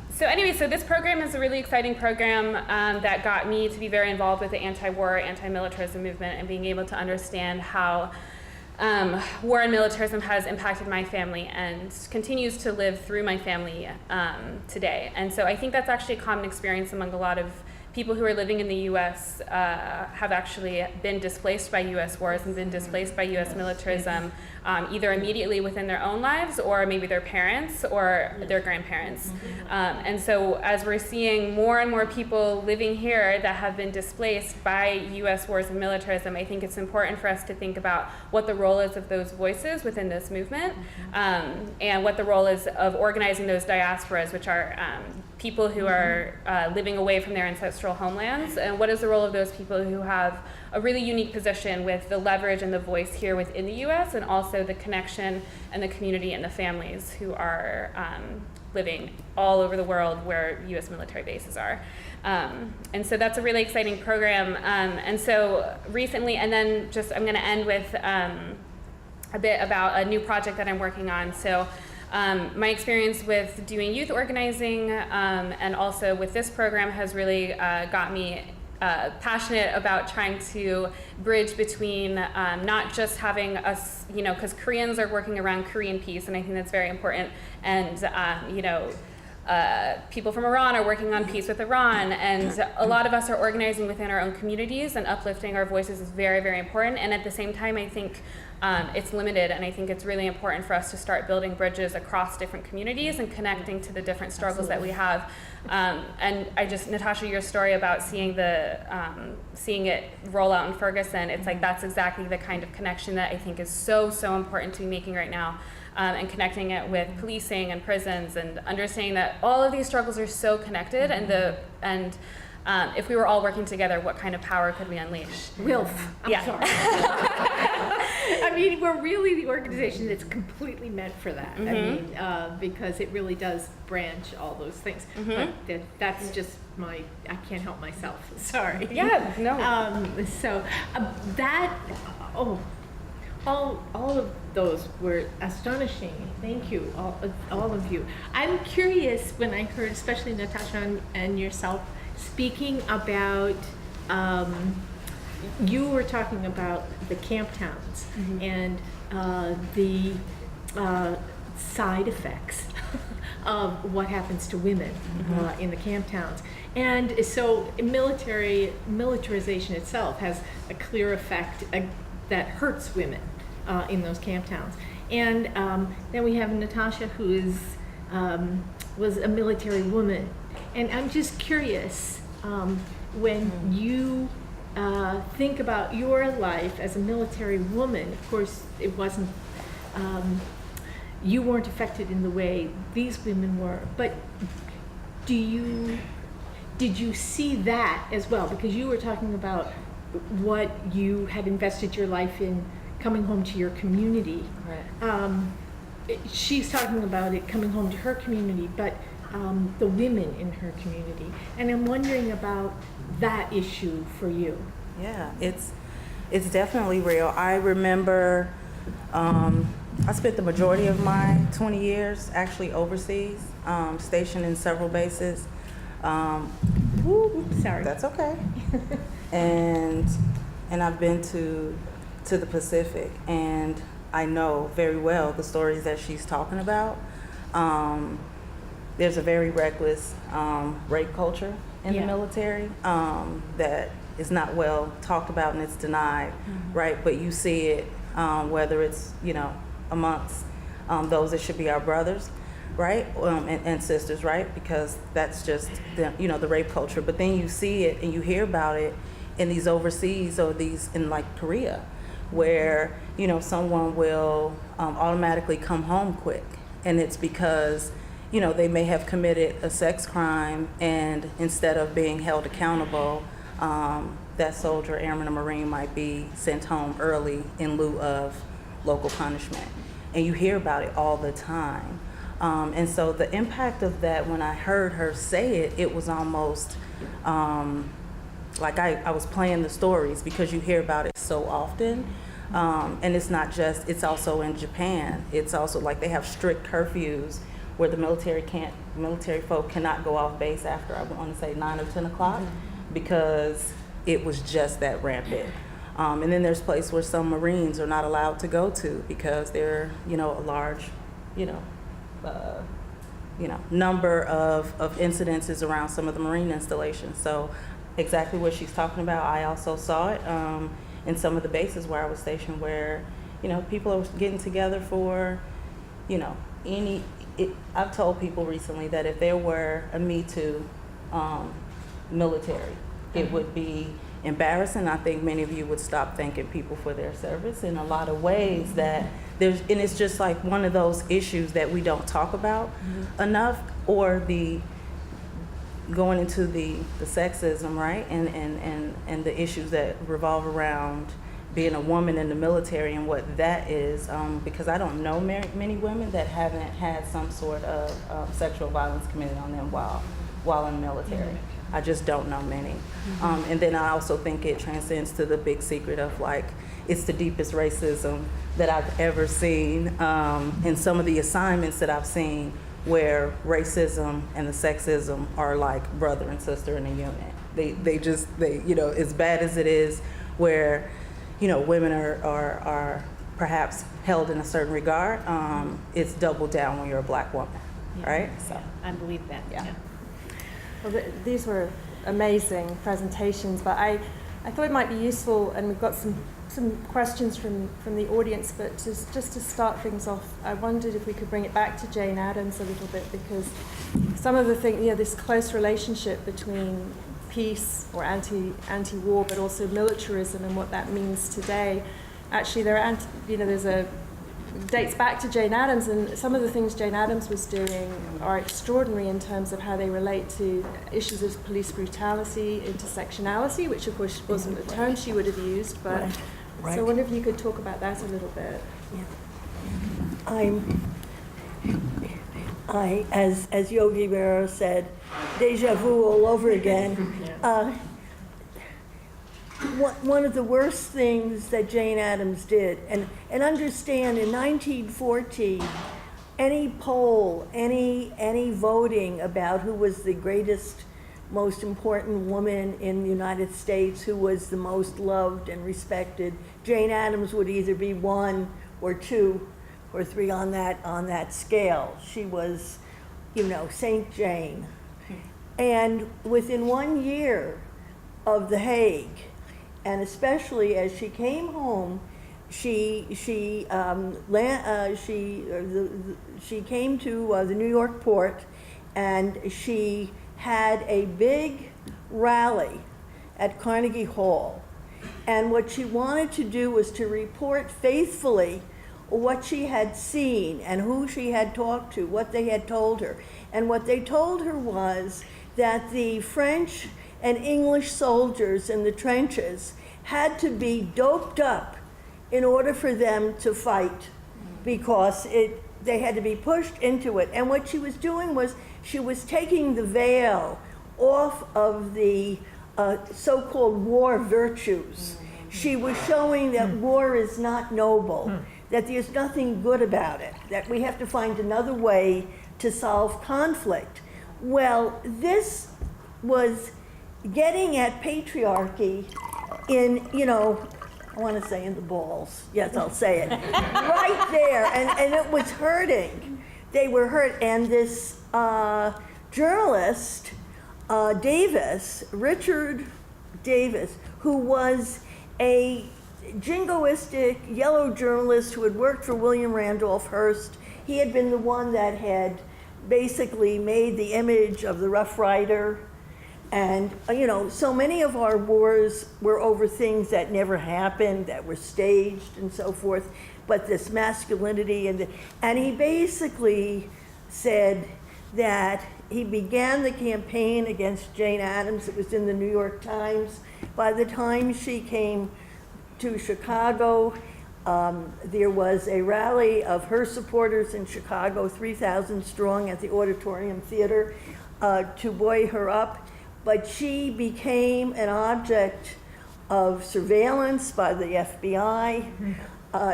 So anyway, so this program is a really exciting program that got me to be very involved with the anti-war, anti-militarism movement and being able to understand how war and militarism has impacted my family and continues to live through my family today. And so I think that's actually a common experience among a lot of people who are living in the U.S. Have actually been displaced by U.S. wars and been displaced by U.S. militarism, either immediately within their own lives or maybe their parents or their grandparents. And so as we're seeing more and more people living here that have been displaced by U.S. wars and militarism, I think it's important for us to think about what the role is of those voices within this movement, and what the role is of organizing those diasporas, which are people who are living away from their ancestral homelands, and what is the role of those people who have a really unique position with the leverage and the voice here within the U.S. and also the connection and the community and the families who are living all over the world where U.S. military bases are. And so that's a really exciting program. And so recently, and then just I'm going to end with a bit about a new project that I'm working on. So my experience with doing youth organizing and also with this program has really got me passionate about trying to bridge between not just having us, you know, because Koreans are working around Korean peace, and I think that's very important, and you know, people from Iran are working on peace with Iran, and a lot of us are organizing within our own communities, and uplifting our voices is very, very important. And at the same time, I think it's limited, and I think it's really important for us to start building bridges across different communities and connecting to the different struggles that we have. And I just, Natasha, your story about seeing it roll out in Ferguson, it's like that's exactly the kind of connection that I think is so, so important to be making right now. And connecting it with policing and prisons, and understanding that all of these struggles are so connected, and if we were all working together, what kind of power could we unleash? Wilf. I'm sorry. I mean, we're really the organization that's completely meant for that. I mean, because it really does branch all those things. But that's just I can't help myself. Sorry. Yeah, no. All of those were astonishing. Thank you, all of you. I'm curious when I heard, especially Natasha and yourself, speaking about, you were talking about the camp towns and the side effects of what happens to women in the camp towns. And so militarization itself has a clear effect that hurts women in those camp towns. And then we have Natasha, who was a military woman. And I'm just curious, when you think about your life as a military woman, of course it wasn't, you weren't affected in the way these women were, but did you see that as well? Because you were talking about what you had invested your life in, coming home to your community. Right. She's talking about it coming home to her community, but the women in her community. And I'm wondering about that issue for you. Yeah, it's definitely real. I remember I spent the majority of my 20 years actually overseas, stationed in several bases. Oops, sorry. That's okay. and I've been to the Pacific, and I know very well the stories that she's talking about. There's a very reckless rape culture in the military that is not well talked about, and it's denied, right? But you see it, whether it's, you know, amongst those that should be our brothers, right, and sisters, right? Because that's just the rape culture. But then you see it and you hear about it in these overseas, or these in like Korea, where, you know, someone will automatically come home quick, and it's because, you know, they may have committed a sex crime, and instead of being held accountable, that soldier, airman, or Marine might be sent home early in lieu of local punishment. And you hear about it all the time. And so the impact of that, when I heard her say it, it was almost like I was playing the stories, because you hear about it so often. And it's not just, it's also in Japan. It's also like they have strict curfews where the military folk cannot go off base after, I want to say 9 or 10 o'clock, because it was just that rampant. And then there's places where some Marines are not allowed to go to because they're, you know, a large, number of incidences around some of the Marine installations. So exactly what she's talking about, I also saw it in some of the bases where I was stationed, where, you know, people are getting together for, you know, I've told people recently that if there were a Me Too military, it would be embarrassing. I think many of you would stop thanking people for their service in a lot of ways, and it's just like one of those issues that we don't talk about enough, or the going into the sexism, right, and the issues that revolve around being a woman in the military and what that is, because I don't know many women that haven't had some sort of sexual violence committed on them while in the military. I just don't know many. And then I also think it transcends to the big secret of, like, it's the deepest racism that I've ever seen. And some of the assignments that I've seen where racism and the sexism are like brother and sister in a unit. They you know, as bad as it is, where, you know, women are perhaps held in a certain regard, it's doubled down when you're a Black woman, right? So I believe that. Yeah. Well, these were amazing presentations, but I thought it might be useful, and we've got some questions from the audience, but just to start things off, I wondered if we could bring it back to Jane Addams a little bit, because some of the things, you know, this close relationship between peace or anti-war, but also militarism and what that means today. Actually, dates back to Jane Addams, and some of the things Jane Addams was doing are extraordinary in terms of how they relate to issues of police brutality, intersectionality, which of course wasn't a term she would have used, but Right. so I wonder if you could talk about that a little bit. As Yogi Berra said, deja vu all over again. One of the worst things that Jane Addams did, and understand in 1914, any poll, any voting about who was the greatest, most important woman in the United States, who was the most loved and respected, Jane Addams would either be 1 or 2 or 3 on that scale. She was, you know, Saint Jane. And within 1 year of The Hague, and especially as she came home, she came to the New York port, and she had a big rally at Carnegie Hall. And what she wanted to do was to report faithfully what she had seen and who she had talked to, what they had told her. And what they told her was that the French and English soldiers in the trenches had to be doped up in order for them to fight, because they had to be pushed into it. And what she was doing was she was taking the veil off of the so-called war virtues. She was showing that war is not noble, that there's nothing good about it, that we have to find another way to solve conflict. Well, this was getting at patriarchy in, you know, I want to say in the balls. Yes, I'll say it. Right there. And it was hurting. They were hurt. And this journalist, Richard Davis, who was a jingoistic yellow journalist who had worked for William Randolph Hearst. He had been the one that had basically made the image of the Rough Rider. And, you know, so many of our wars were over things that never happened, that were staged and so forth, but this masculinity, and he basically said that he began the campaign against Jane Addams. It was in the New York Times. By the time she came to Chicago, there was a rally of her supporters in Chicago, 3,000 strong at the Auditorium Theater, to buoy her up. But she became an object of surveillance by the FBI.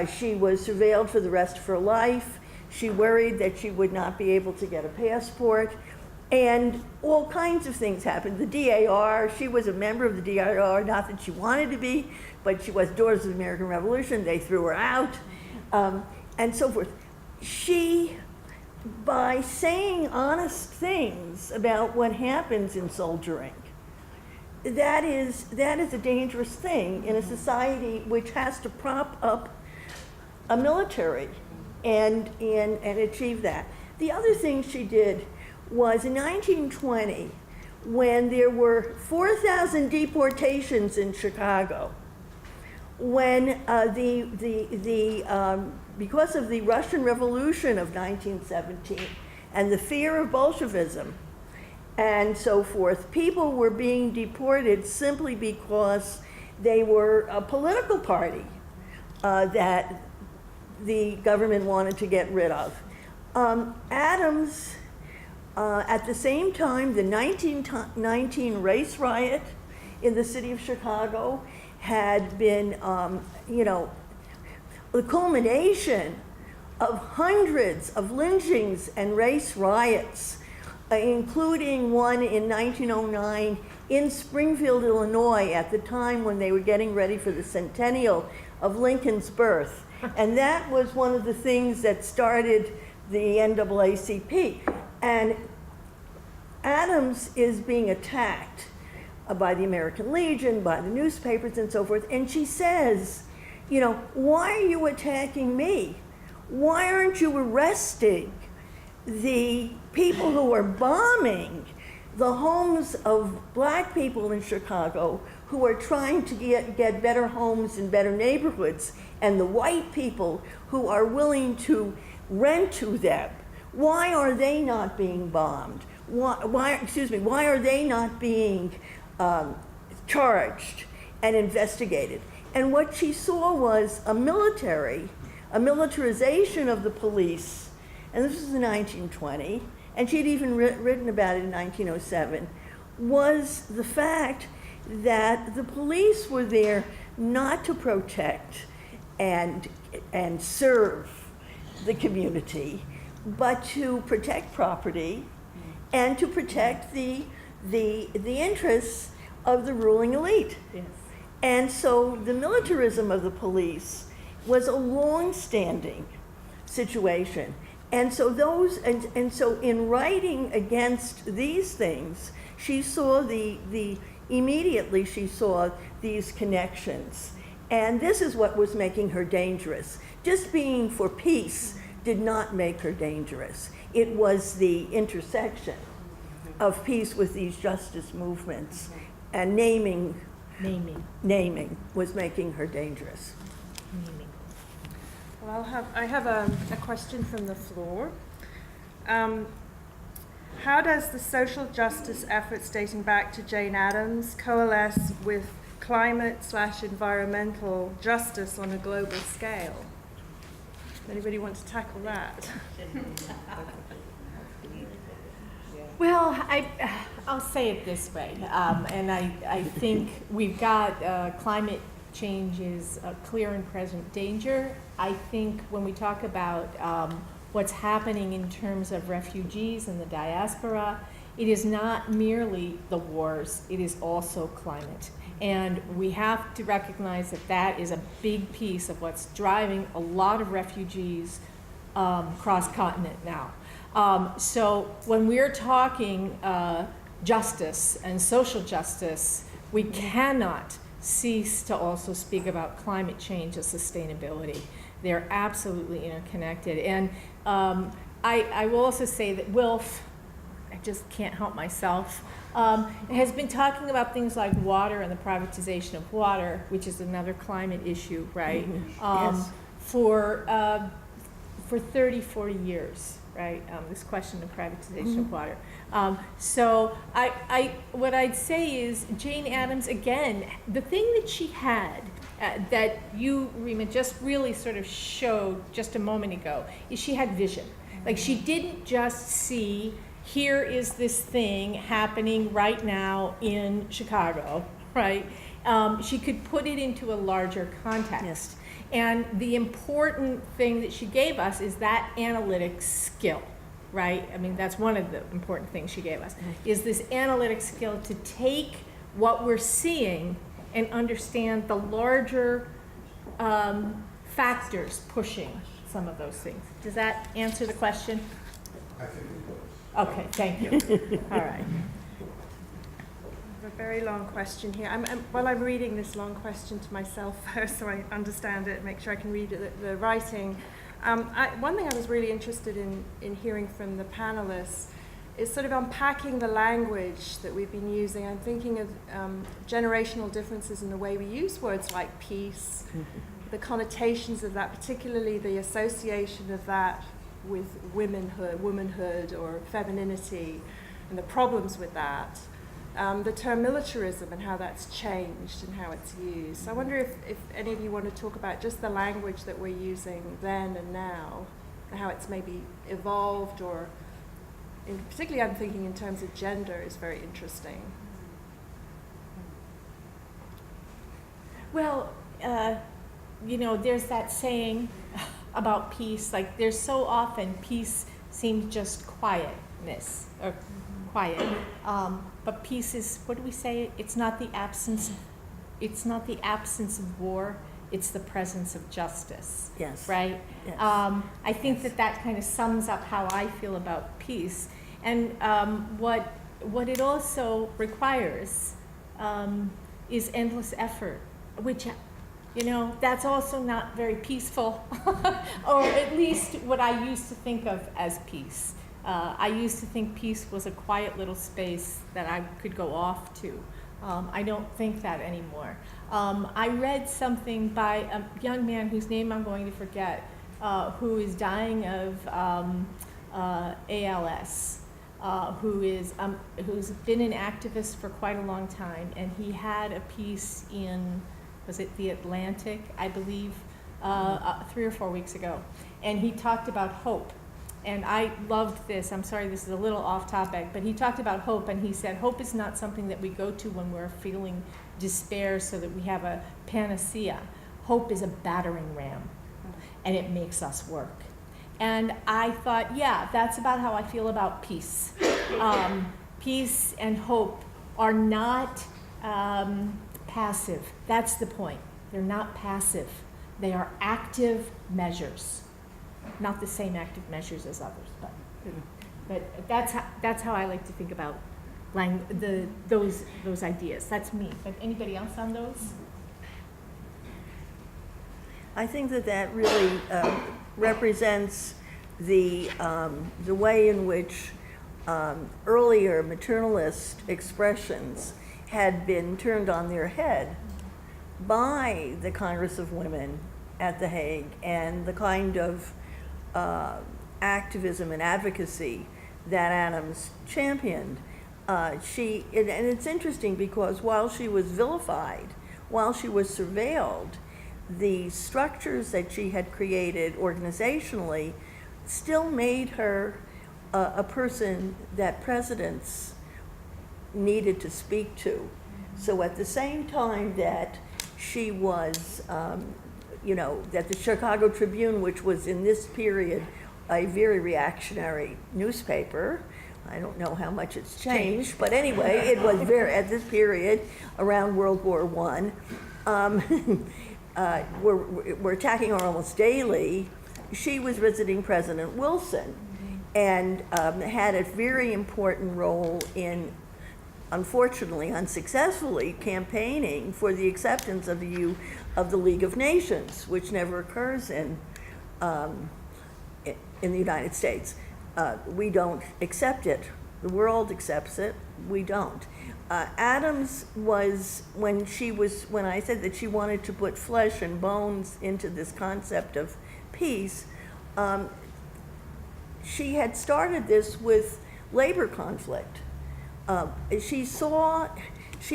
She was surveilled for the rest of her life. She worried that she would not be able to get a passport. And all kinds of things happened. The DAR, she was a member of the DAR, not that she wanted to be, but she was Daughters of the American Revolution. They threw her out, and so forth. She, by saying honest things about what happens in soldiering, that is a dangerous thing in a society which has to prop up a military and achieve that. The other thing she did was in 1920, when there were 4,000 deportations in Chicago, when because of the Russian Revolution of 1917 and the fear of Bolshevism and so forth, people were being deported simply because they were a political party that the government wanted to get rid of. Addams, at the same time, the 1919 race riot in the city of Chicago had been, the culmination of hundreds of lynchings and race riots, including one in 1909 in Springfield, Illinois, at the time when they were getting ready for the centennial of Lincoln's birth. And that was one of the things that started the NAACP. And Addams is being attacked by the American Legion, by the newspapers and so forth, and she says, why are you attacking me? Why aren't you arresting the people who are bombing the homes of black people in Chicago who are trying to get better homes and better neighborhoods, and the white people who are willing to rent to them? Why are they not being bombed? Why are they not being charged and investigated? And what she saw was a militarization of the police, and this was in 1920, and she'd even written about it in 1907, was the fact that the police were there not to protect and serve the community, but to protect property and to protect the interests of the ruling elite. Yes. And so the militarism of the police was a long-standing situation. And so so in writing against these things, she saw immediately she saw these connections. And this is what was making her dangerous. Just being for peace did not make her dangerous. It was the intersection of peace with these justice movements, and naming was making her dangerous. Well, I have a question from the floor. How does the social justice efforts dating back to Jane Addams coalesce with climate/environmental justice on a global scale? Anybody want to tackle that? Well, I'll say it this way, and I think we've got climate change is a clear and present danger. I think when we talk about what's happening in terms of refugees and the diaspora, it is not merely the wars, it is also climate. And we have to recognize that that is a big piece of what's driving a lot of refugees cross-continent now. So when we're talking justice and social justice, we cannot cease to also speak about climate change and sustainability. They're absolutely interconnected. And I will also say that Wilf, I just can't help myself, has been talking about things like water and the privatization of water, which is another climate issue, right? Yes. For 30, 40 years. Right, this question of privatization of water. So what I'd say is Jane Addams, again, the thing that she had that you, Rima, just really sort of showed just a moment ago is she had vision. Like, she didn't just see, here is this thing happening right now in Chicago, right? She could put it into a larger context. Yes. And the important thing that she gave us is that analytic skill, right? I mean, that's one of the important things she gave us, is this analytic skill to take what we're seeing and understand the larger factors pushing some of those things. Does that answer the question? I think it does. Okay, thank you. All right. A very long question here. While I'm reading this long question to myself first, so I understand it, make sure I can read the writing. One thing I was really interested in hearing from the panelists is sort of unpacking the language that we've been using. I'm thinking of generational differences in the way we use words like peace, the connotations of that, particularly the association of that with womanhood or femininity, and the problems with that. The term militarism and how that's changed and how it's used. So I wonder if any of you want to talk about just the language that we're using then and now, and how it's maybe evolved, or particularly I'm thinking in terms of gender is very interesting. Well, you know, there's that saying about peace, like there's so often peace seems just quietness or quiet, but peace is, what do we say? It's not the absence of war, it's the presence of justice. Yes. Right? Yes. I think that kind of sums up how I feel about peace. And what it also requires is endless effort, which, you know, that's also not very peaceful, or at least what I used to think of as peace. I used to think peace was a quiet little space that I could go off to. I don't think that anymore. I read something by a young man whose name I'm going to forget, who is dying of ALS, who's been an activist for quite a long time, and he had a piece in, was it The Atlantic, I believe, 3 or 4 weeks ago, and he talked about hope. And I loved this. I'm sorry, this is a little off topic, but he talked about hope, and he said hope is not something that we go to when we're feeling despair so that we have a panacea. Hope is a battering ram, and it makes us work. And I thought, yeah, that's about how I feel about peace. Peace and hope are not passive. That's the point. They're not passive. They are active measures. Not the same active measures as others, but that's how I like to think about those ideas. That's me. But anybody else on those? I think that really represents the way in which earlier maternalist expressions had been turned on their head by the Congress of Women at The Hague and the kind of activism and advocacy that Addams championed. And it's interesting because while she was vilified, while she was surveilled, the structures that she had created organizationally still made her a person that presidents needed to speak to. So at the same time that she was that the Chicago Tribune, which was in this period a very reactionary newspaper, I don't know how much it's changed, but anyway, it was very, at this period, around World War I, we're attacking her almost daily. She was visiting President Wilson and had a very important role in, unfortunately, unsuccessfully campaigning for the acceptance of the League of Nations, which never occurs in the United States. We don't accept it. The world accepts it. We don't. Addams was, when I said that she wanted to put flesh and bones into this concept of peace, she had started this with labor conflict. She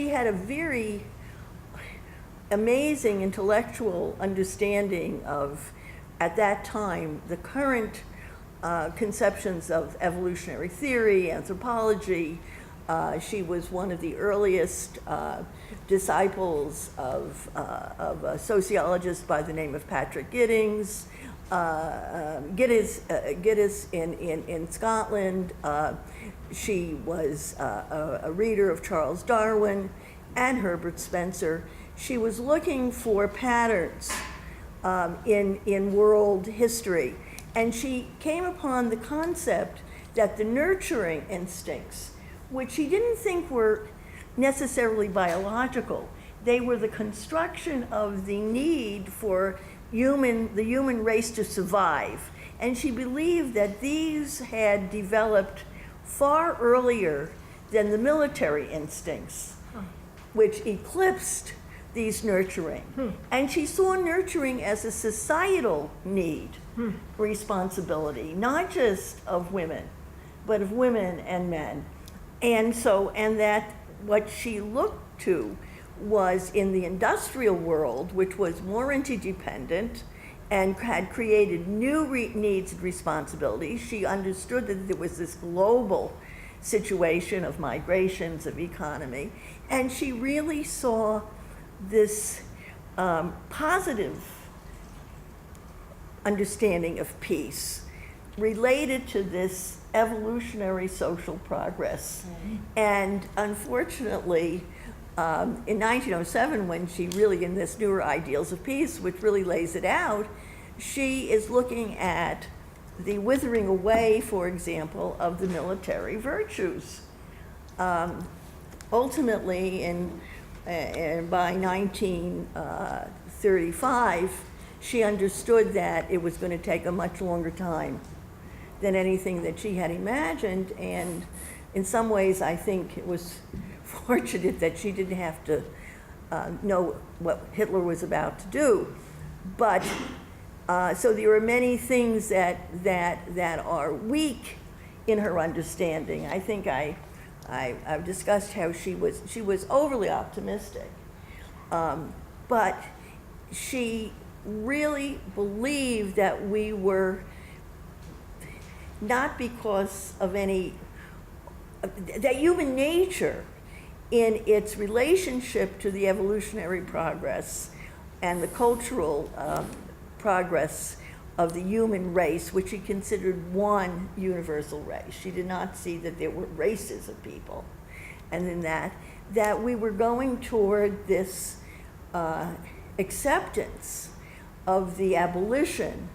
had a very amazing intellectual understanding of, at that time, the current conceptions of evolutionary theory, anthropology. She was one of the earliest disciples of a sociologist by the name of Patrick Giddings. Giddis in Scotland. She was a reader of Charles Darwin and Herbert Spencer. She was looking for patterns in world history, and she came upon the concept that the nurturing instincts, which she didn't think were necessarily biological, they were the construction of the need for the human race to survive. And she believed that these had developed far earlier than the military instincts, which eclipsed these nurturing. And she saw nurturing as a societal need, responsibility, not just of women, but of women and men. And that what she looked to was in the industrial world, which was more interdependent and had created new needs and responsibilities. She understood that there was this global situation of migrations, of economy, and she really saw this positive understanding of peace related to this evolutionary social progress. And unfortunately, in 1907, when she really, in this Newer Ideals of Peace, which really lays it out, she is looking at the withering away, for example, of the military virtues. Ultimately, by 1935, she understood that it was going to take a much longer time than anything that she had imagined, and in some ways I think it was fortunate that she didn't have to know what Hitler was about to do. But so there are many things that are weak in her understanding. I think I've discussed how she was overly optimistic, but she really believed that we were, not because of that human nature in its relationship to the evolutionary progress and the cultural progress of the human race, which she considered one universal race. She did not see that there were races of people. And in that we were going toward this acceptance of the abolition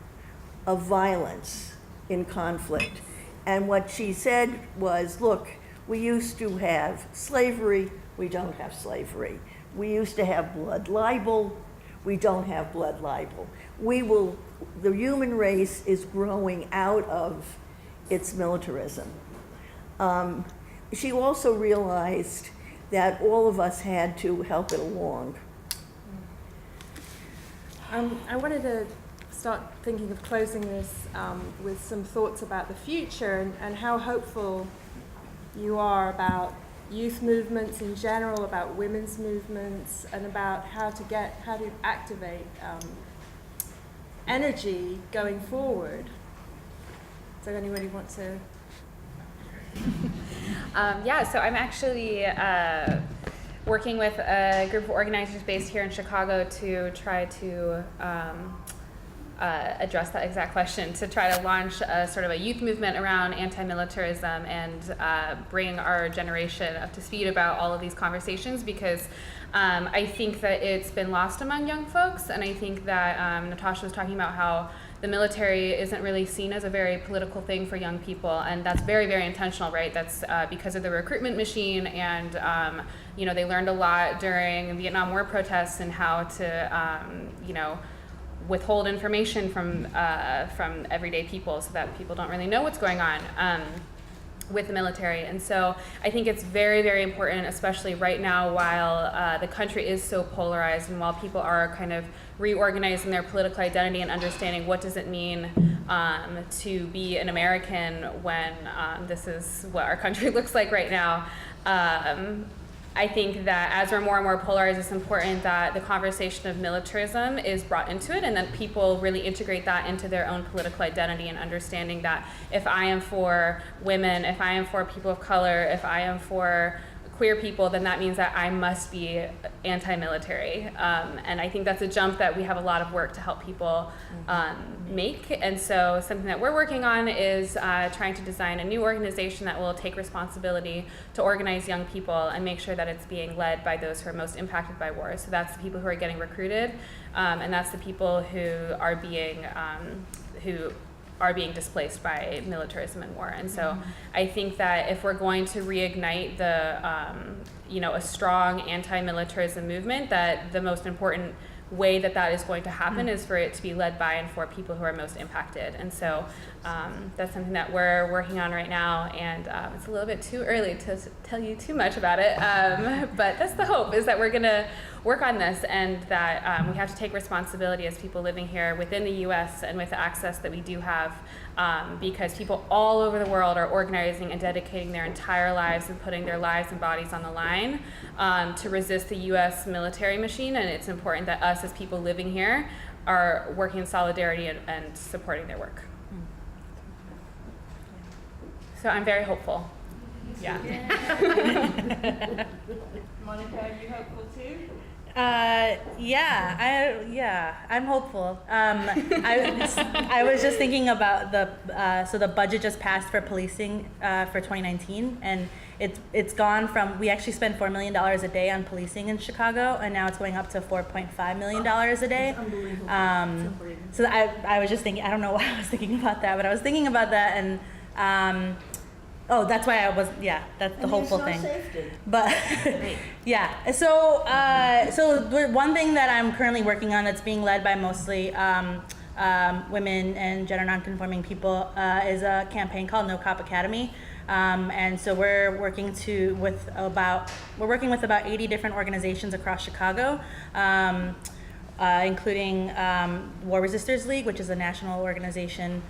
of violence in conflict. And what she said was, look, we used to have slavery, we don't have slavery. We used to have blood libel, we don't have blood libel. The human race is growing out of its militarism. She also realized that all of us had to help it along. I wanted to start thinking of closing this with some thoughts about the future and how hopeful you are about youth movements in general, about women's movements, and about how to activate energy going forward. Does anybody want to? Yeah, so I'm actually working with a group of organizers based here in Chicago to try to address that exact question, to try to launch a sort of a youth movement around anti-militarism and bring our generation up to speed about all of these conversations, because I think that it's been lost among young folks, and I think that Natasha was talking about how the military isn't really seen as a very political thing for young people, and that's very, very intentional, right? That's because of the recruitment machine, and they learned a lot during Vietnam War protests and how to, withhold information from everyday people so that people don't really know what's going on with the military. And so I think it's very, very important, especially right now while the country is so polarized and while people are kind of reorganizing their political identity and understanding what does it mean to be an American when this is what our country looks like right now. I think that as we're more and more polarized, it's important that the conversation of militarism is brought into it and that people really integrate that into their own political identity and understanding that if I am for women, if I am for people of color, if I am for queer people, then that means that I must be anti-military. And I think that's a jump that we have a lot of work to help people make. And so something that we're working on is trying to design a new organization that will take responsibility to organize young people and make sure that it's being led by those who are most impacted by war. So that's the people who are getting recruited, and that's the people who are being displaced by militarism and war. And so I think that if we're going to reignite a strong anti-militarism movement, that the most important way that is going to happen is for it to be led by and for people who are most impacted. And so that's something that we're working on right now, and it's a little bit too early to tell you too much about it, but that's the hope, is that we're going to work on this, and that we have to take responsibility as people living here within the US and with the access that we do have, because people all over the world are organizing and dedicating their entire lives and putting their lives and bodies on the line to resist the US military machine, and it's important that us as people living here are working in solidarity and supporting their work. So I'm very hopeful. Yeah. Monica, are you hopeful too? I'm hopeful. I was just thinking about so the budget just passed for policing for 2019, and it's gone from, we actually spend $4 million a day on policing in Chicago, and now it's going up to $4.5 million a day. So I was just thinking, I don't know why I was thinking about that, but I was thinking about that, and oh, that's why I was, that's the hopeful thing. But yeah, so the one thing that I'm currently working on that's being led by mostly women and gender nonconforming people is a campaign called No Cop Academy. And so we're working with about 80 different organizations across Chicago, including War Resisters League, which is a national organization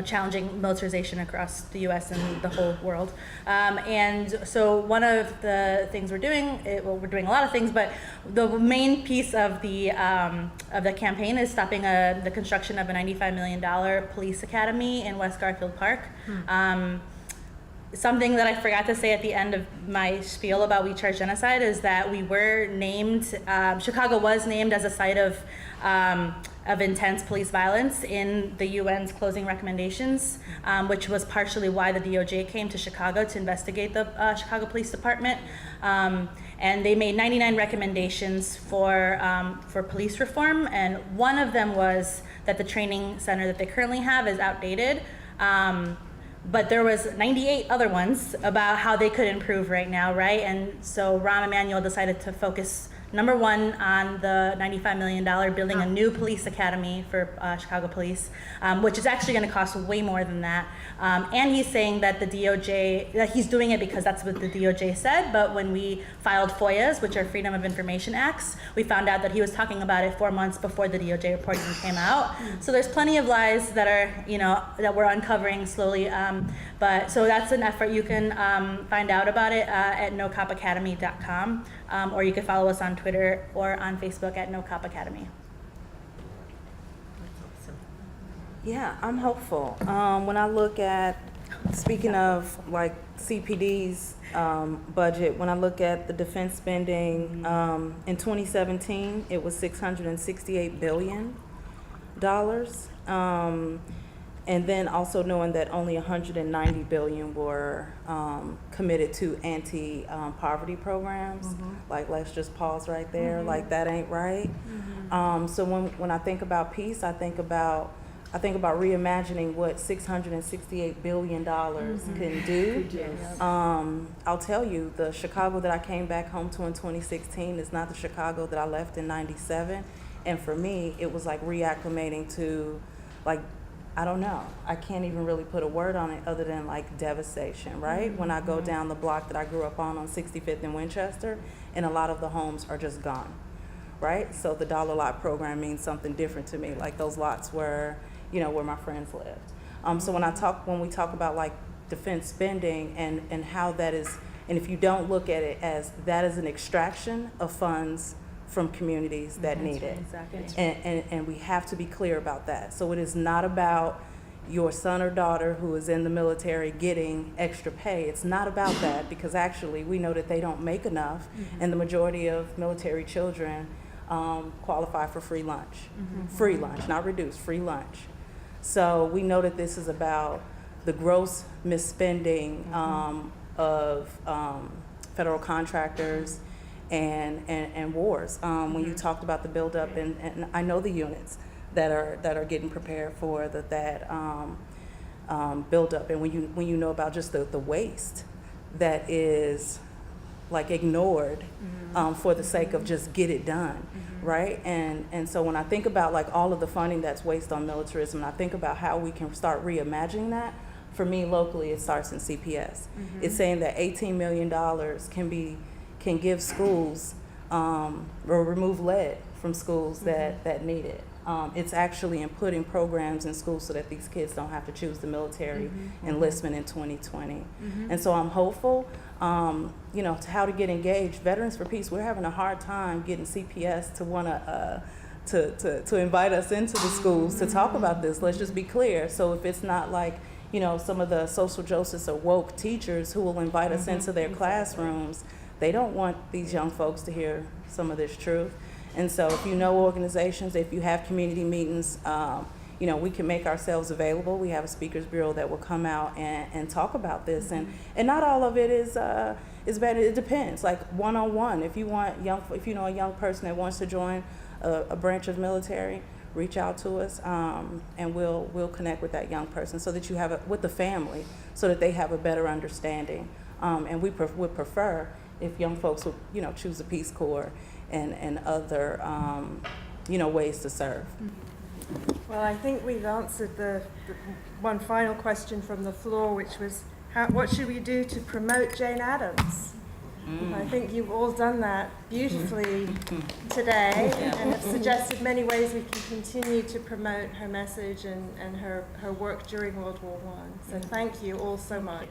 challenging militarization across the U.S. and the whole world. And so one of the things we're doing, we're doing a lot of things, but the main piece of the campaign is stopping the construction of a $95 million police academy in West Garfield Park. Something that I forgot to say at the end of my spiel about We Charge Genocide is that we were named, Chicago was named as a site of intense police violence in the UN's closing recommendations, which was partially why the DOJ came to Chicago to investigate the Chicago Police Department. And they made 99 recommendations for police reform, and one of them was that the training center that they currently have is outdated. But there was 98 other ones about how they could improve right now, right? And so Emmanuel decided to focus, number one, on the $95 million building a new police academy for Chicago police, which is actually going to cost way more than that. And he's saying that the DOJ, that he's doing it because that's what the DOJ said, but when we filed FOIAs, which are Freedom of Information Acts, we found out that he was talking about it 4 months before the DOJ report even came out. So there's plenty of lies that are, that we're uncovering slowly. But so that's an effort. You can find out about it at nocopacademy.com, or you can follow us on Twitter or on Facebook at No Cop Academy. Yeah, I'm hopeful. When I look at, speaking of like CPD's budget, when I look at the defense spending in 2017, it was $668 billion. And then also knowing that only $190 billion were committed to anti-poverty programs. Like, let's just pause right there. Like, that ain't right. So when I think about peace, I think about reimagining what $668 billion can do. I'll tell you, the Chicago that I came back home to in 2016 is not the Chicago that I left in '97. And for me, it was like reacclimating to, like, I don't know. I can't even really put a word on it other than like devastation, right? When I go down the block that I grew up on 65th and Winchester, and a lot of the homes are just gone, right? So the dollar lot program means something different to me. Like, those lots where, where my friends lived. So when we talk about like defense spending and how that is, and if you don't look at it as that is an extraction of funds from communities that need it. Exactly. And we have to be clear about that. So it is not about your son or daughter who is in the military getting extra pay. It's not about that, because actually we know that they don't make enough, and the majority of military children qualify for free lunch. Free lunch, not reduced, free lunch. So we know that this is about the gross misspending of federal contractors and wars. When you talked about the buildup, and I know the units that are getting prepared for that buildup, and when you know about just the waste that is like ignored for the sake of just get it done, right? And so when I think about like all of the funding that's wasted on militarism, and I think about how we can start reimagining that, for me locally it starts in CPS. It's saying that $18 million can give schools or remove lead from schools that need it. It's actually in putting programs in schools so that these kids don't have to choose the military enlistment in 2020. And so I'm hopeful, to how to get engaged. Veterans for Peace, we're having a hard time getting CPS to want to invite us into the schools to talk about this. Let's just be clear. So if it's not like, some of the social justice or woke teachers who will invite us into their classrooms, they don't want these young folks to hear some of this truth. And so if you know organizations, if you have community meetings, you know, we can make ourselves available. We have a speakers bureau that will come out and talk about this. And not all of it is bad. It depends. Like one-on-one, if you know a young person that wants to join a branch of military, reach out to us, and we'll connect with that young person so that you have with the family, so that they have a better understanding. And we would prefer if young folks would, you know, choose the Peace Corps and other, you know, ways to serve. Well, I think we've answered the one final question from the floor, which was, what should we do to promote Jane Addams? I think you've all done that beautifully today, and have suggested many ways we can continue to promote her message and her work during World War I. So thank you all so much.